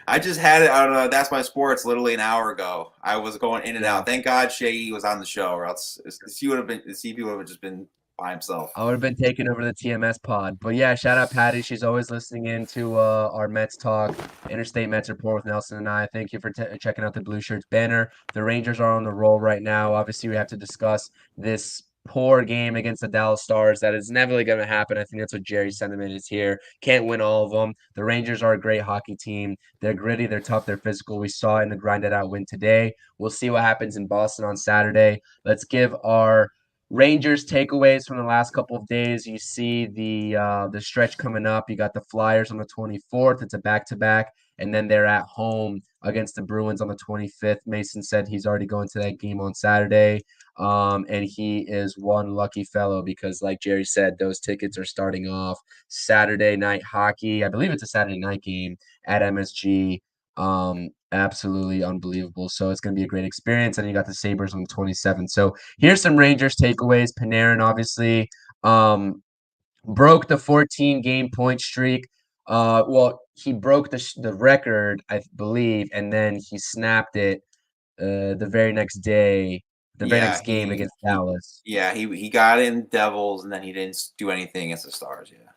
I just had it on That's My Sports literally an hour ago. I was going in and Yeah. out. Thank God Shaggy was on the show, or else he would have just been by himself. I would have been taking over the TMS pod. But yeah, shout out Patty. She's always listening in to our Mets talk, Interstate Mets Report with Nelson and I. Thank you for checking out the Blueshirts Banter. The Rangers are on the roll right now. Obviously, we have to discuss this poor game against the Dallas Stars. That is never going to happen. I think that's what Jerry's sentiment is here. Can't win all of them. The Rangers are a great hockey team. They're gritty, they're tough, they're physical. We saw it in the grinded out win today. We'll see what happens in Boston on Saturday. Let's give our Rangers takeaways from the last couple of days. You see the stretch coming up. You got the Flyers on the 24th. It's a back-to-back, and then they're at home against the Bruins on the 25th. Mason said he's already going to that game on Saturday. And he is one lucky fellow because, like Jerry said, those tickets are starting off Saturday night hockey. I believe it's a Saturday night game at MSG. Absolutely unbelievable. So it's going to be a great experience. And you got the Sabres on the 27th. So here's some Rangers takeaways. Panarin obviously broke the 14 game point streak. Well, he broke the record, I believe, and then he snapped it the very next day, the very Yeah, next game against Dallas. he got in Devils, and then he didn't do anything against the Stars. Yeah.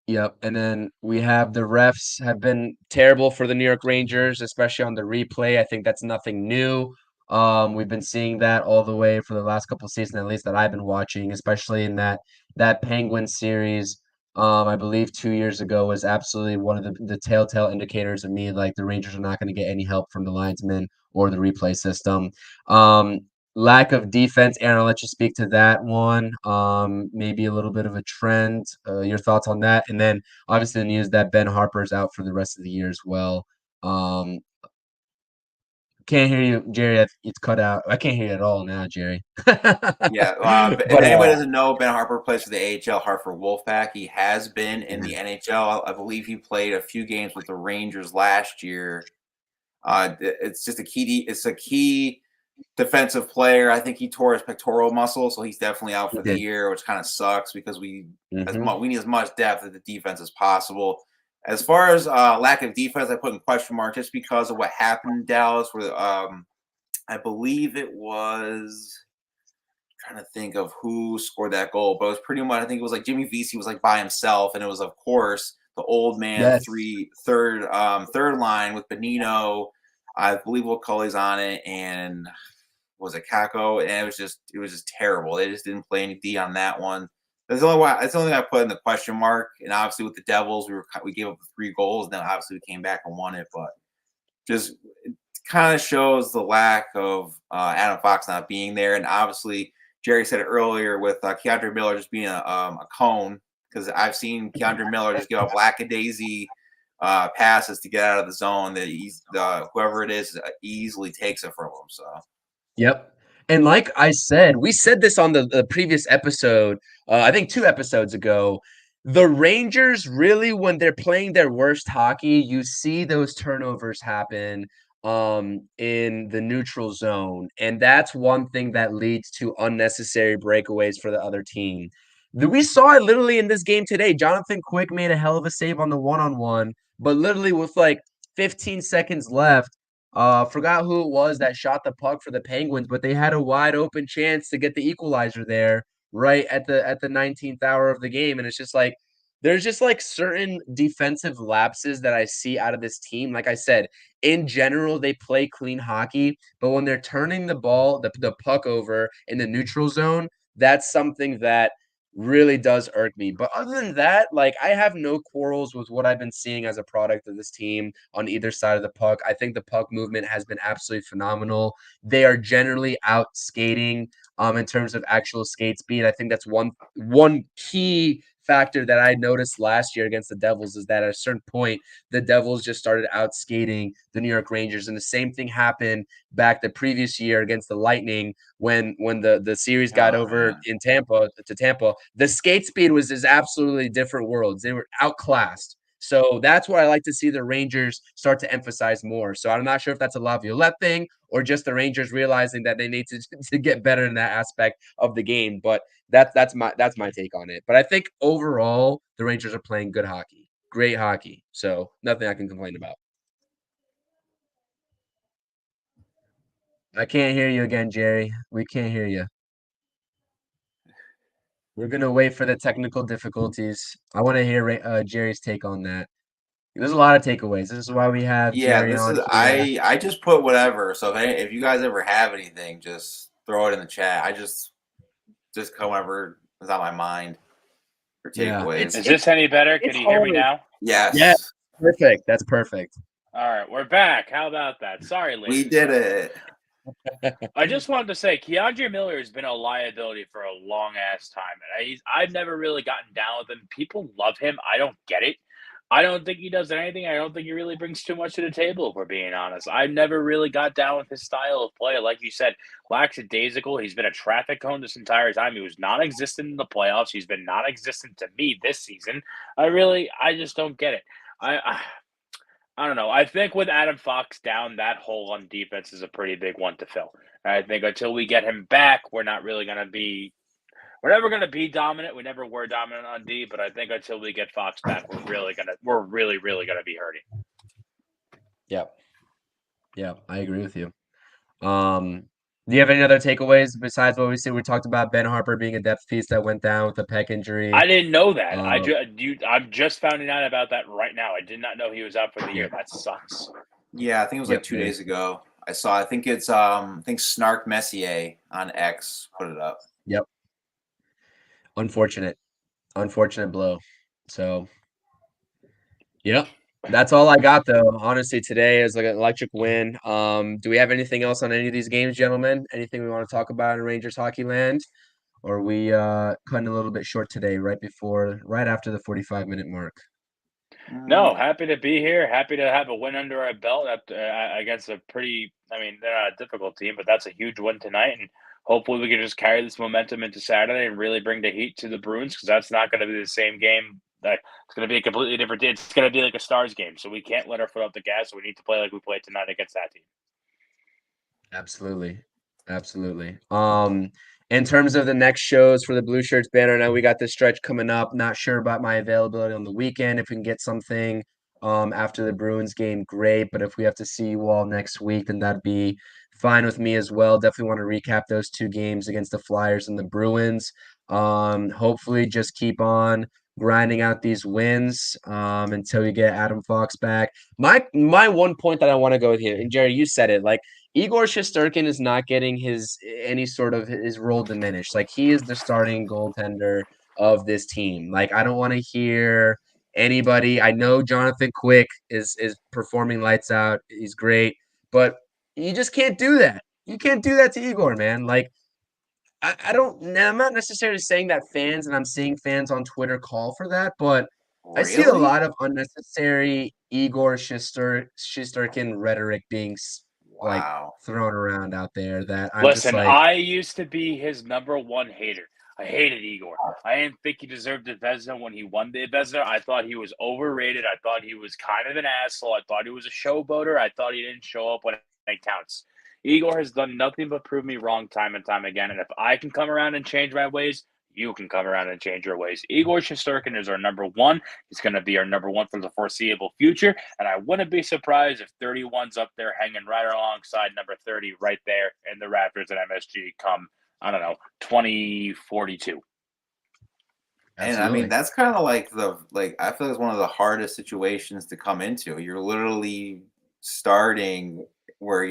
Yep, and then we have the refs have been terrible for the New York Rangers, especially on the replay. I think that's nothing new. We've been seeing that all the way for the last couple of seasons, at least that I've been watching, especially in that Penguin series. I believe 2 years ago was absolutely one of the telltale indicators of me like the Rangers are not going to get any help from the linesmen or the replay system. Lack of defense, Aaron, I'll let you speak to that one. Maybe a little bit of a trend. Your thoughts on that? And then obviously the news that Ben Harper is out for the rest of the year as well. Um, can't hear you, Jerry. It's cut out. I can't hear you at all now, Jerry. Yeah, if But anybody doesn't know, Ben Harper plays for the AHL Hartford Wolfpack. He has been in the NHL. I believe he played a few games with the Rangers last year. It's just it's a key defensive player. I think he tore his pectoral muscle, so he's definitely out he for the did. year, which kind of sucks because we Mhm. we need as much depth at the defense as possible. As far as lack of defense, I put in question mark just because of what happened in Dallas, where I believe it was trying to think of who scored that goal, but it was pretty much I think it was like Jimmy Vesey was like by himself, and it was of course the old man Yes. third line with Benino, I believe Cully's on it, and was it Kako, and it was just terrible. They just didn't play any D on that one. That's the only thing I put in the question mark. And obviously with the Devils, we gave up 3 goals, and then obviously we came back and won it, but just it kind of shows the lack of Adam Fox not being there, and obviously Jerry said it earlier with Keandre Miller just being a cone, because I've seen Keandre Miller just give up lackadaisy passes to get out of the zone that whoever it is easily takes it from him. So Yep. And like I said, we said this on the previous episode, I think 2 episodes ago. The Rangers really, when they're playing their worst hockey, you see those turnovers happen in the neutral zone. And that's one thing that leads to unnecessary breakaways for the other team. We saw it literally in this game today. Jonathan Quick made a hell of a save on the one-on-one, but literally with like 15 seconds left, forgot who it was that shot the puck for the Penguins, but they had a wide open chance to get the equalizer there right at the 19th hour of the game. And it's just like there's just like certain defensive lapses that I see out of this team. Like I said, in general, they play clean hockey, but when they're turning the puck over in the neutral zone, that's something that really does irk me. But other than that, like I have no quarrels with what I've been seeing as a product of this team on either side of the puck. I think the puck movement has been absolutely phenomenal. They are generally out skating in terms of actual skate speed. I think that's one key factor that I noticed last year against the Devils is that at a certain point the Devils just started out skating the New York Rangers, and the same thing happened back the previous year against the Lightning when the series got oh over man. in Tampa. The skate speed was just absolutely different worlds. They were outclassed. So that's what I like to see the Rangers start to emphasize more. So I'm not sure if that's a Laviolette thing or just the Rangers realizing that they need to get better in that aspect of the game. But that's my take on it. But I think overall the Rangers are playing good hockey, great hockey. So nothing I can complain about. I can't hear you again, Jerry. We can't hear you. We're gonna wait for the technical difficulties. I want to hear Jerry's take on that. There's a lot of takeaways. This is why we have Yeah, Jerry this on is here. I just put whatever. So if you guys ever have anything, just throw it in the chat. I just just however is on my mind for Yeah, takeaways. Is this any better? Can it's you hear me hard. now? Yes, Yeah, perfect. That's perfect. All right, we're back. How about that? Sorry, ladies. we did it. I just wanted to say, Keandre Miller has been a liability for a long ass time, and I've never really gotten down with him. People love him. I don't get it. I don't think he does anything. I don't think he really brings too much to the table, if we're being honest. I never really got down with his style of play. Like you said, lackadaisical. He's been a traffic cone this entire time. He was non-existent in the playoffs. He's been non-existent to me this season. I just don't get it. I don't know. I think with Adam Fox down, that hole on defense is a pretty big one to fill. And I think until we get him back, we're never going to be dominant. We never were dominant on D, but I think until we get Fox back, we're really gonna be hurting. Yep. Yeah, I agree with you. Do you have any other takeaways besides what we said? We talked about Ben Harper being a depth piece that went down with a pec injury. I didn't know that. Um, I'm just finding out about that right now. I did not know he was out for the year. That sucks. Yeah, I think it was like Yep, 2 man. days ago. I think it's Snark Messier on X put it up. Yep. Unfortunate blow. So, yep. That's all I got though. Honestly, today is like an electric win. Do we have anything else on any of these games, gentlemen? Anything we want to talk about in Rangers hockey land? Or are we cutting a little bit short today, right after the 45-minute mark? No, happy to be here. Happy to have a win under our belt against a pretty. I mean, they're not a difficult team, but that's a huge win tonight, and hopefully we can just carry this momentum into Saturday and really bring the heat to the Bruins because that's not going to be the same game. It's going to be a completely different. It's going to be like a Stars game, so we can't let our foot off the gas. We need to play like we played tonight against that team. Absolutely. Absolutely. In terms of the next shows for the Blueshirts banner, now we got this stretch coming up. Not sure about my availability on the weekend. If we can get something after the Bruins game, great. But if we have to see you all next week, then that'd be fine with me as well. Definitely want to recap those two games against the Flyers and the Bruins. Hopefully just keep on grinding out these wins until we get Adam Fox back. My one point that I want to go with here, and Jerry, you said it, like Igor Shesterkin is not getting any sort of his role diminished. Like he is the starting goaltender of this team. Like I don't want to hear anybody. I know Jonathan Quick is performing lights out. He's great, but you just can't do that. You can't do that to Igor, man. Like I don't. I'm not necessarily saying that fans, and I'm seeing fans on Twitter call for that, but I see a Really? lot of unnecessary Igor Shesterkin rhetoric being like Wow. thrown around out there that I'm just Listen, like, I used to be his number one hater. I hated Igor. I didn't think he deserved the Vezina when he won the Vezina. I thought he was overrated. I thought he was kind of an asshole. I thought he was a showboater. I thought he didn't show up when it counts. Igor has done nothing but prove me wrong time and time again. And if I can come around and change my ways, you can come around and change your ways. Igor Shesterkin is our number one. He's going to be our number one for the foreseeable future. And I wouldn't be surprised if 31's up there hanging right alongside number 30 right there in the Raptors and MSG come, I don't know, 2042. And I mean, that's kind of like I feel it's one of the hardest situations to come into. You're literally starting where,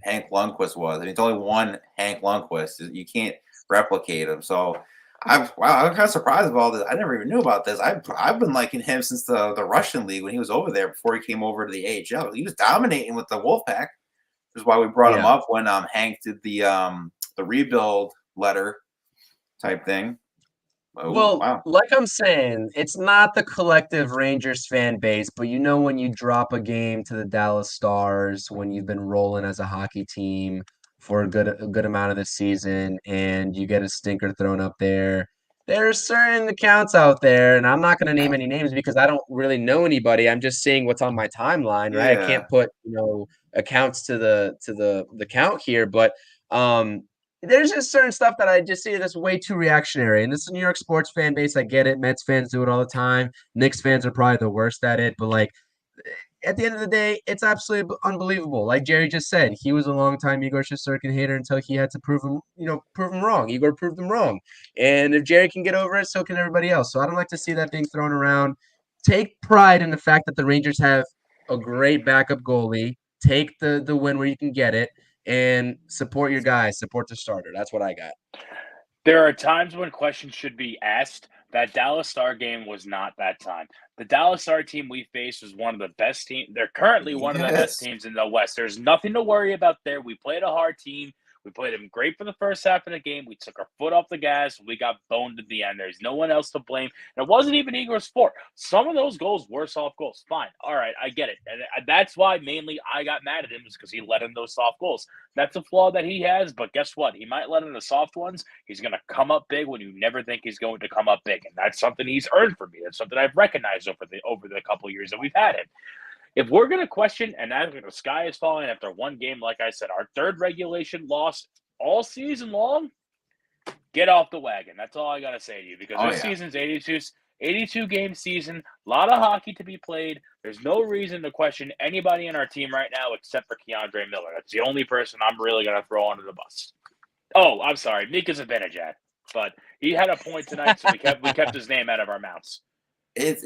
Hank Lundqvist was. I mean, it's only one Hank Lundqvist. You can't replicate him. So I'm kind of surprised about all this. I never even knew about this. I've been liking him since the Russian league when he was over there before he came over to the AHL. He was dominating with the Wolfpack, which is why we brought him up when Hank did the rebuild letter type thing. Well, like I'm saying, it's not the collective Rangers fan base, but when you drop a game to the Dallas Stars, when you've been rolling as a hockey team for a good amount of the season, and you get a stinker thrown up there, there's certain accounts out there, and I'm not going to name any names because I don't really know anybody. I'm just seeing what's on my timeline, right? I can't put accounts to the count here, but there's just certain stuff that I just see that's way too reactionary. And this is a New York sports fan base. I get it. Mets fans do it all the time. Knicks fans are probably the worst at it. But, like, at the end of the day, it's absolutely unbelievable. Like Jerry just said, he was a long-time Igor Shesterkin hater until he had to prove him wrong. Igor proved him wrong. And if Jerry can get over it, so can everybody else. So I don't like to see that being thrown around. Take pride in the fact that the Rangers have a great backup goalie. Take the win where you can get it. And support your guys, support the starter. That's what I got. There are times when questions should be asked. That Dallas Star game was not that time. The Dallas Star team we faced was one of the best teams. They're currently one of the best Yes. teams in the West. There's nothing to worry about there. We played a hard team. We played them great for the first half of the game. We took our foot off the gas. We got boned at the end. There's no one else to blame. And it wasn't even Igor's fault. Some of those goals were soft goals. Fine. All right. I get it. And that's why mainly I got mad at him, is because he let in those soft goals. That's a flaw that he has. But guess what? He might let in the soft ones. He's going to come up big when you never think he's going to come up big. And that's something he's earned from me. That's something I've recognized over the couple of years that we've had him. If we're going to question, and after the sky is falling after one game, like I said, our third regulation loss all season long, get off the wagon. That's all I got to say to you, because this season's 82 game season, a lot of hockey to be played. There's no reason to question anybody in our team right now except for Keandre Miller. That's the only person I'm really going to throw under the bus. Oh, I'm sorry, Mika Zibanejad, but he had a point tonight, so we kept his name out of our mouths. It's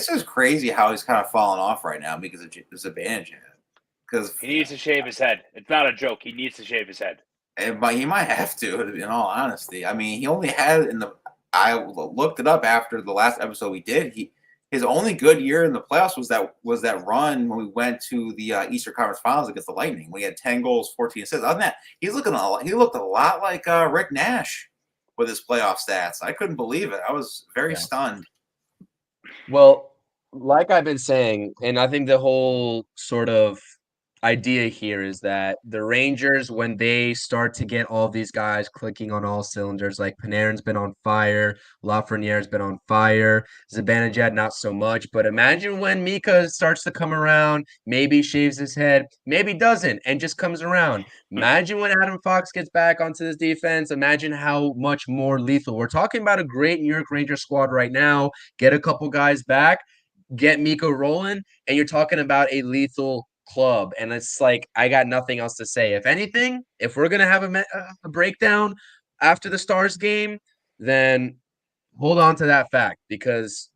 just crazy how he's kind of fallen off right now because of Zibanejad. Because he needs to shave his head. It's not a joke. He needs to shave his head. But he might have to, in all honesty. I mean, he only had I looked it up after the last episode we did. His only good year in the playoffs was that run when we went to the Eastern Conference Finals against the Lightning. We had 10 goals, 14 assists. Other than that, he looked a lot like Rick Nash with his playoff stats. I couldn't believe it. I was very stunned. Well, like I've been saying, and I think the whole sort of idea here is that the Rangers, when they start to get all these guys clicking on all cylinders, like Panarin's been on fire, Lafreniere's been on fire, Zibanejad not so much, but imagine when Mika starts to come around, maybe shaves his head, maybe doesn't, and just comes around. Imagine when Adam Fox gets back onto this defense. Imagine how much more lethal. We're talking about a great New York Ranger squad right now. Get a couple guys back, get Miko rolling, and you're talking about a lethal club. And it's like, I got nothing else to say. If anything, if we're gonna have a breakdown after the Stars game, then hold on to that fact, because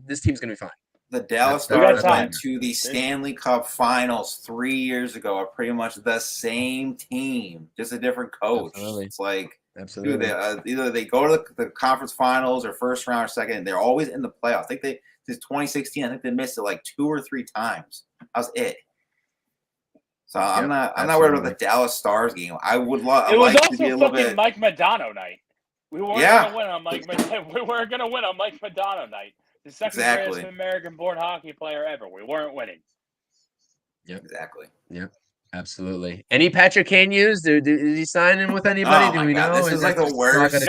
this team's gonna be fine. The Dallas Stars went to the There's Stanley Cup Finals 3 years ago. Are pretty much the same team, just a different coach. Absolutely. It's like, Absolutely. dude, either they go to the conference finals or first round or second. They're always in the playoffs. I think since 2016, I think they missed it like 2 or 3 times. That was it. So I'm not worried about the Dallas Stars game. I would love. It was like also to be a fucking little bit. Mike Modano night. We weren't gonna win on Mike. We weren't gonna win on Mike Modano night. The second greatest American-born hockey player ever. We weren't winning. Yep. Exactly. Yep. Absolutely. Any Patrick Kane news? Is he signing with anybody? Oh, do we know? This is like the worst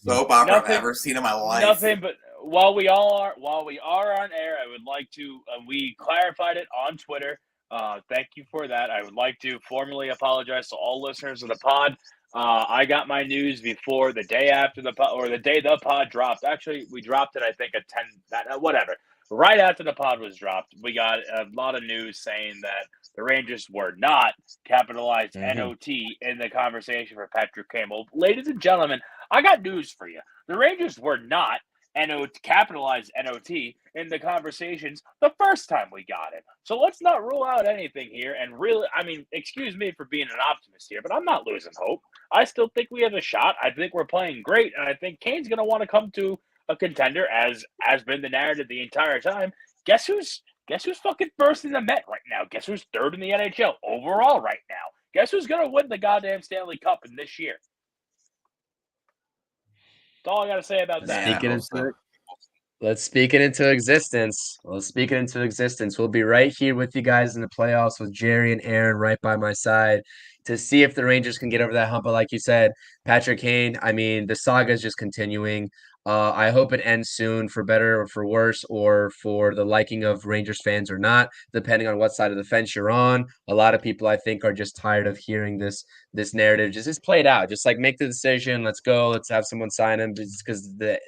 soap opera I've ever seen in my life. Nothing but while we are on air, I would like to. We clarified it on Twitter. Thank you for that. I would like to formally apologize to all listeners of the pod. I got my news before the day after the pod, or the day the pod dropped. Actually, we dropped it, I think, at 10, whatever. Right after the pod was dropped, we got a lot of news saying that the Rangers were not capitalized NOT in the conversation for Patrick Kane. Well, ladies and gentlemen, I got news for you. The Rangers were not capitalized NOT in the conversations the first time we got it. So let's not rule out anything here. And really, I mean, excuse me for being an optimist here, but I'm not losing hope. I still think we have a shot. I think we're playing great, and I think Kane's going to want to come to a contender, as has been the narrative the entire time. Guess who's fucking first in the Met right now? Guess who's third in the NHL overall right now? Guess who's going to win the goddamn Stanley Cup in this year? That's all I got to say about that. Let's speak it into existence. We'll be right here with you guys in the playoffs with Jerry and Aaron right by my side to see if the Rangers can get over that hump. But like you said, Patrick Kane, I mean, the saga is just continuing. I hope it ends soon, for better or for worse, or for the liking of Rangers fans or not, depending on what side of the fence you're on. A lot of people, I think, are just tired of hearing this narrative. Just play it out. Just like make the decision. Let's go. Let's have someone sign him, because the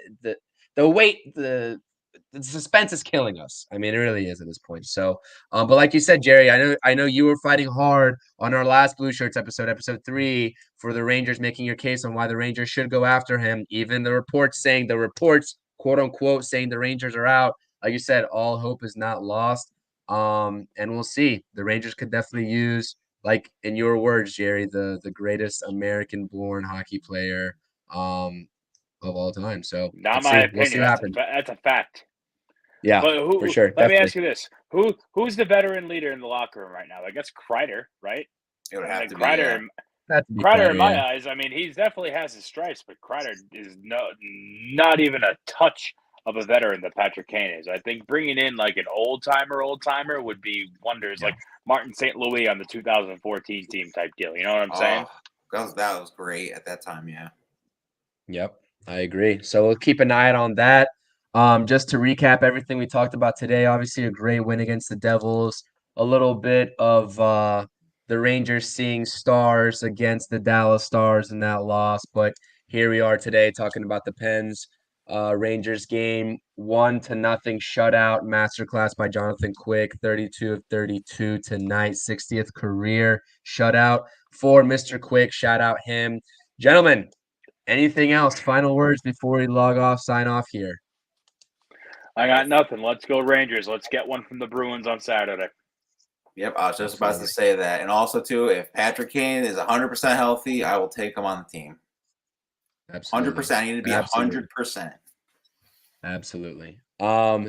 suspense is killing us. I mean, it really is at this point. So, but like you said, Jerry, I know you were fighting hard on our last Blue Shirts episode 3, for the Rangers, making your case on why the Rangers should go after him. Even the reports, quote unquote, saying the Rangers are out. Like you said, all hope is not lost. And we'll see. The Rangers could definitely use, like in your words, Jerry, the greatest American-born hockey player of all time. So Not my we'll see opinion. what happens. That's a fact. Yeah, But for sure. let me Definitely. ask you this: who's the veteran leader in the locker room right now? I guess Kreider, right? It would I have mean, to be, yeah. That to be Kreider, in yeah. my eyes, I mean, he's definitely has his stripes, but Kreider is not even a touch of a veteran that Patrick Kane is. I think bringing in like an old timer would be wonders, Yeah. like Martin St. Louis on the 2014 team type deal. You know what I'm saying? That was great at that time, yeah. Yep, I agree. So we'll keep an eye on that. Just to recap everything we talked about today, obviously a great win against the Devils. A little bit of the Rangers seeing stars against the Dallas Stars in that loss, but here we are today talking about the Pens. Rangers game 1-0 shutout masterclass by Jonathan Quick, 32 of 32 tonight, 60th career shutout for Mr. Quick. Shout out him, gentlemen. Anything else? Final words before we log off, sign off here. I got nothing. Let's go Rangers. Let's get one from the Bruins on Saturday. Yep, I was just about Absolutely. to say that. And also, too, if Patrick Kane is 100% healthy, I will take him on the team. Absolutely. 100%. I need to be 100%. Absolutely.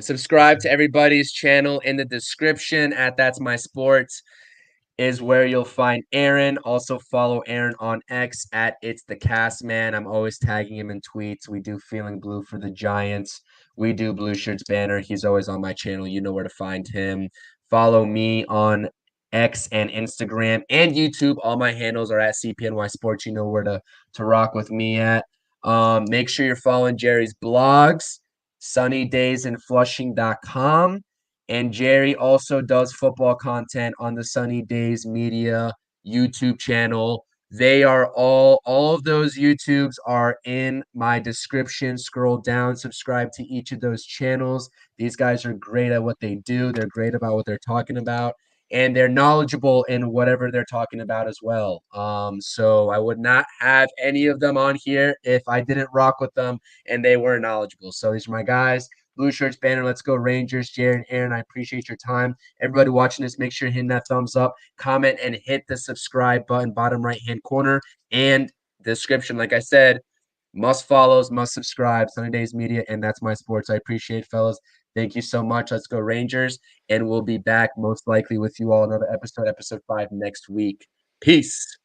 Subscribe to everybody's channel in the description at That's My Sports is where you'll find Aaron. Also follow Aaron on X at It's the Cast Man. I'm always tagging him in tweets. We do Feeling Blue for the Giants. We do Blueshirts Banter. He's always on my channel. You know where to find him. Follow me on X and Instagram and YouTube. All my handles are at CPNY Sports. You know where to rock with me at. Make sure you're following Jerry's blogs, sunnydaysinflushing.com. And Jerry also does football content on the Sunny Days Media YouTube channel. They are all of those YouTubes are in my description. Scroll down, subscribe to each of those channels. These guys are great at what they do. They're great about what they're talking about, and they're knowledgeable in whatever they're talking about as well. So I would not have any of them on here if I didn't rock with them and they were knowledgeable. So these are my guys. Blueshirts Banter, let's go Rangers. Jared and Aaron, I appreciate your time. Everybody watching this, make sure you're hitting that thumbs up, comment, and hit the subscribe button, bottom right-hand corner, and description. Like I said, must follows, must subscribe, Sunny Days Media, and That's My Sports. I appreciate it, fellas. Thank you so much. Let's go Rangers, and we'll be back most likely with you all another episode 5 next week. Peace.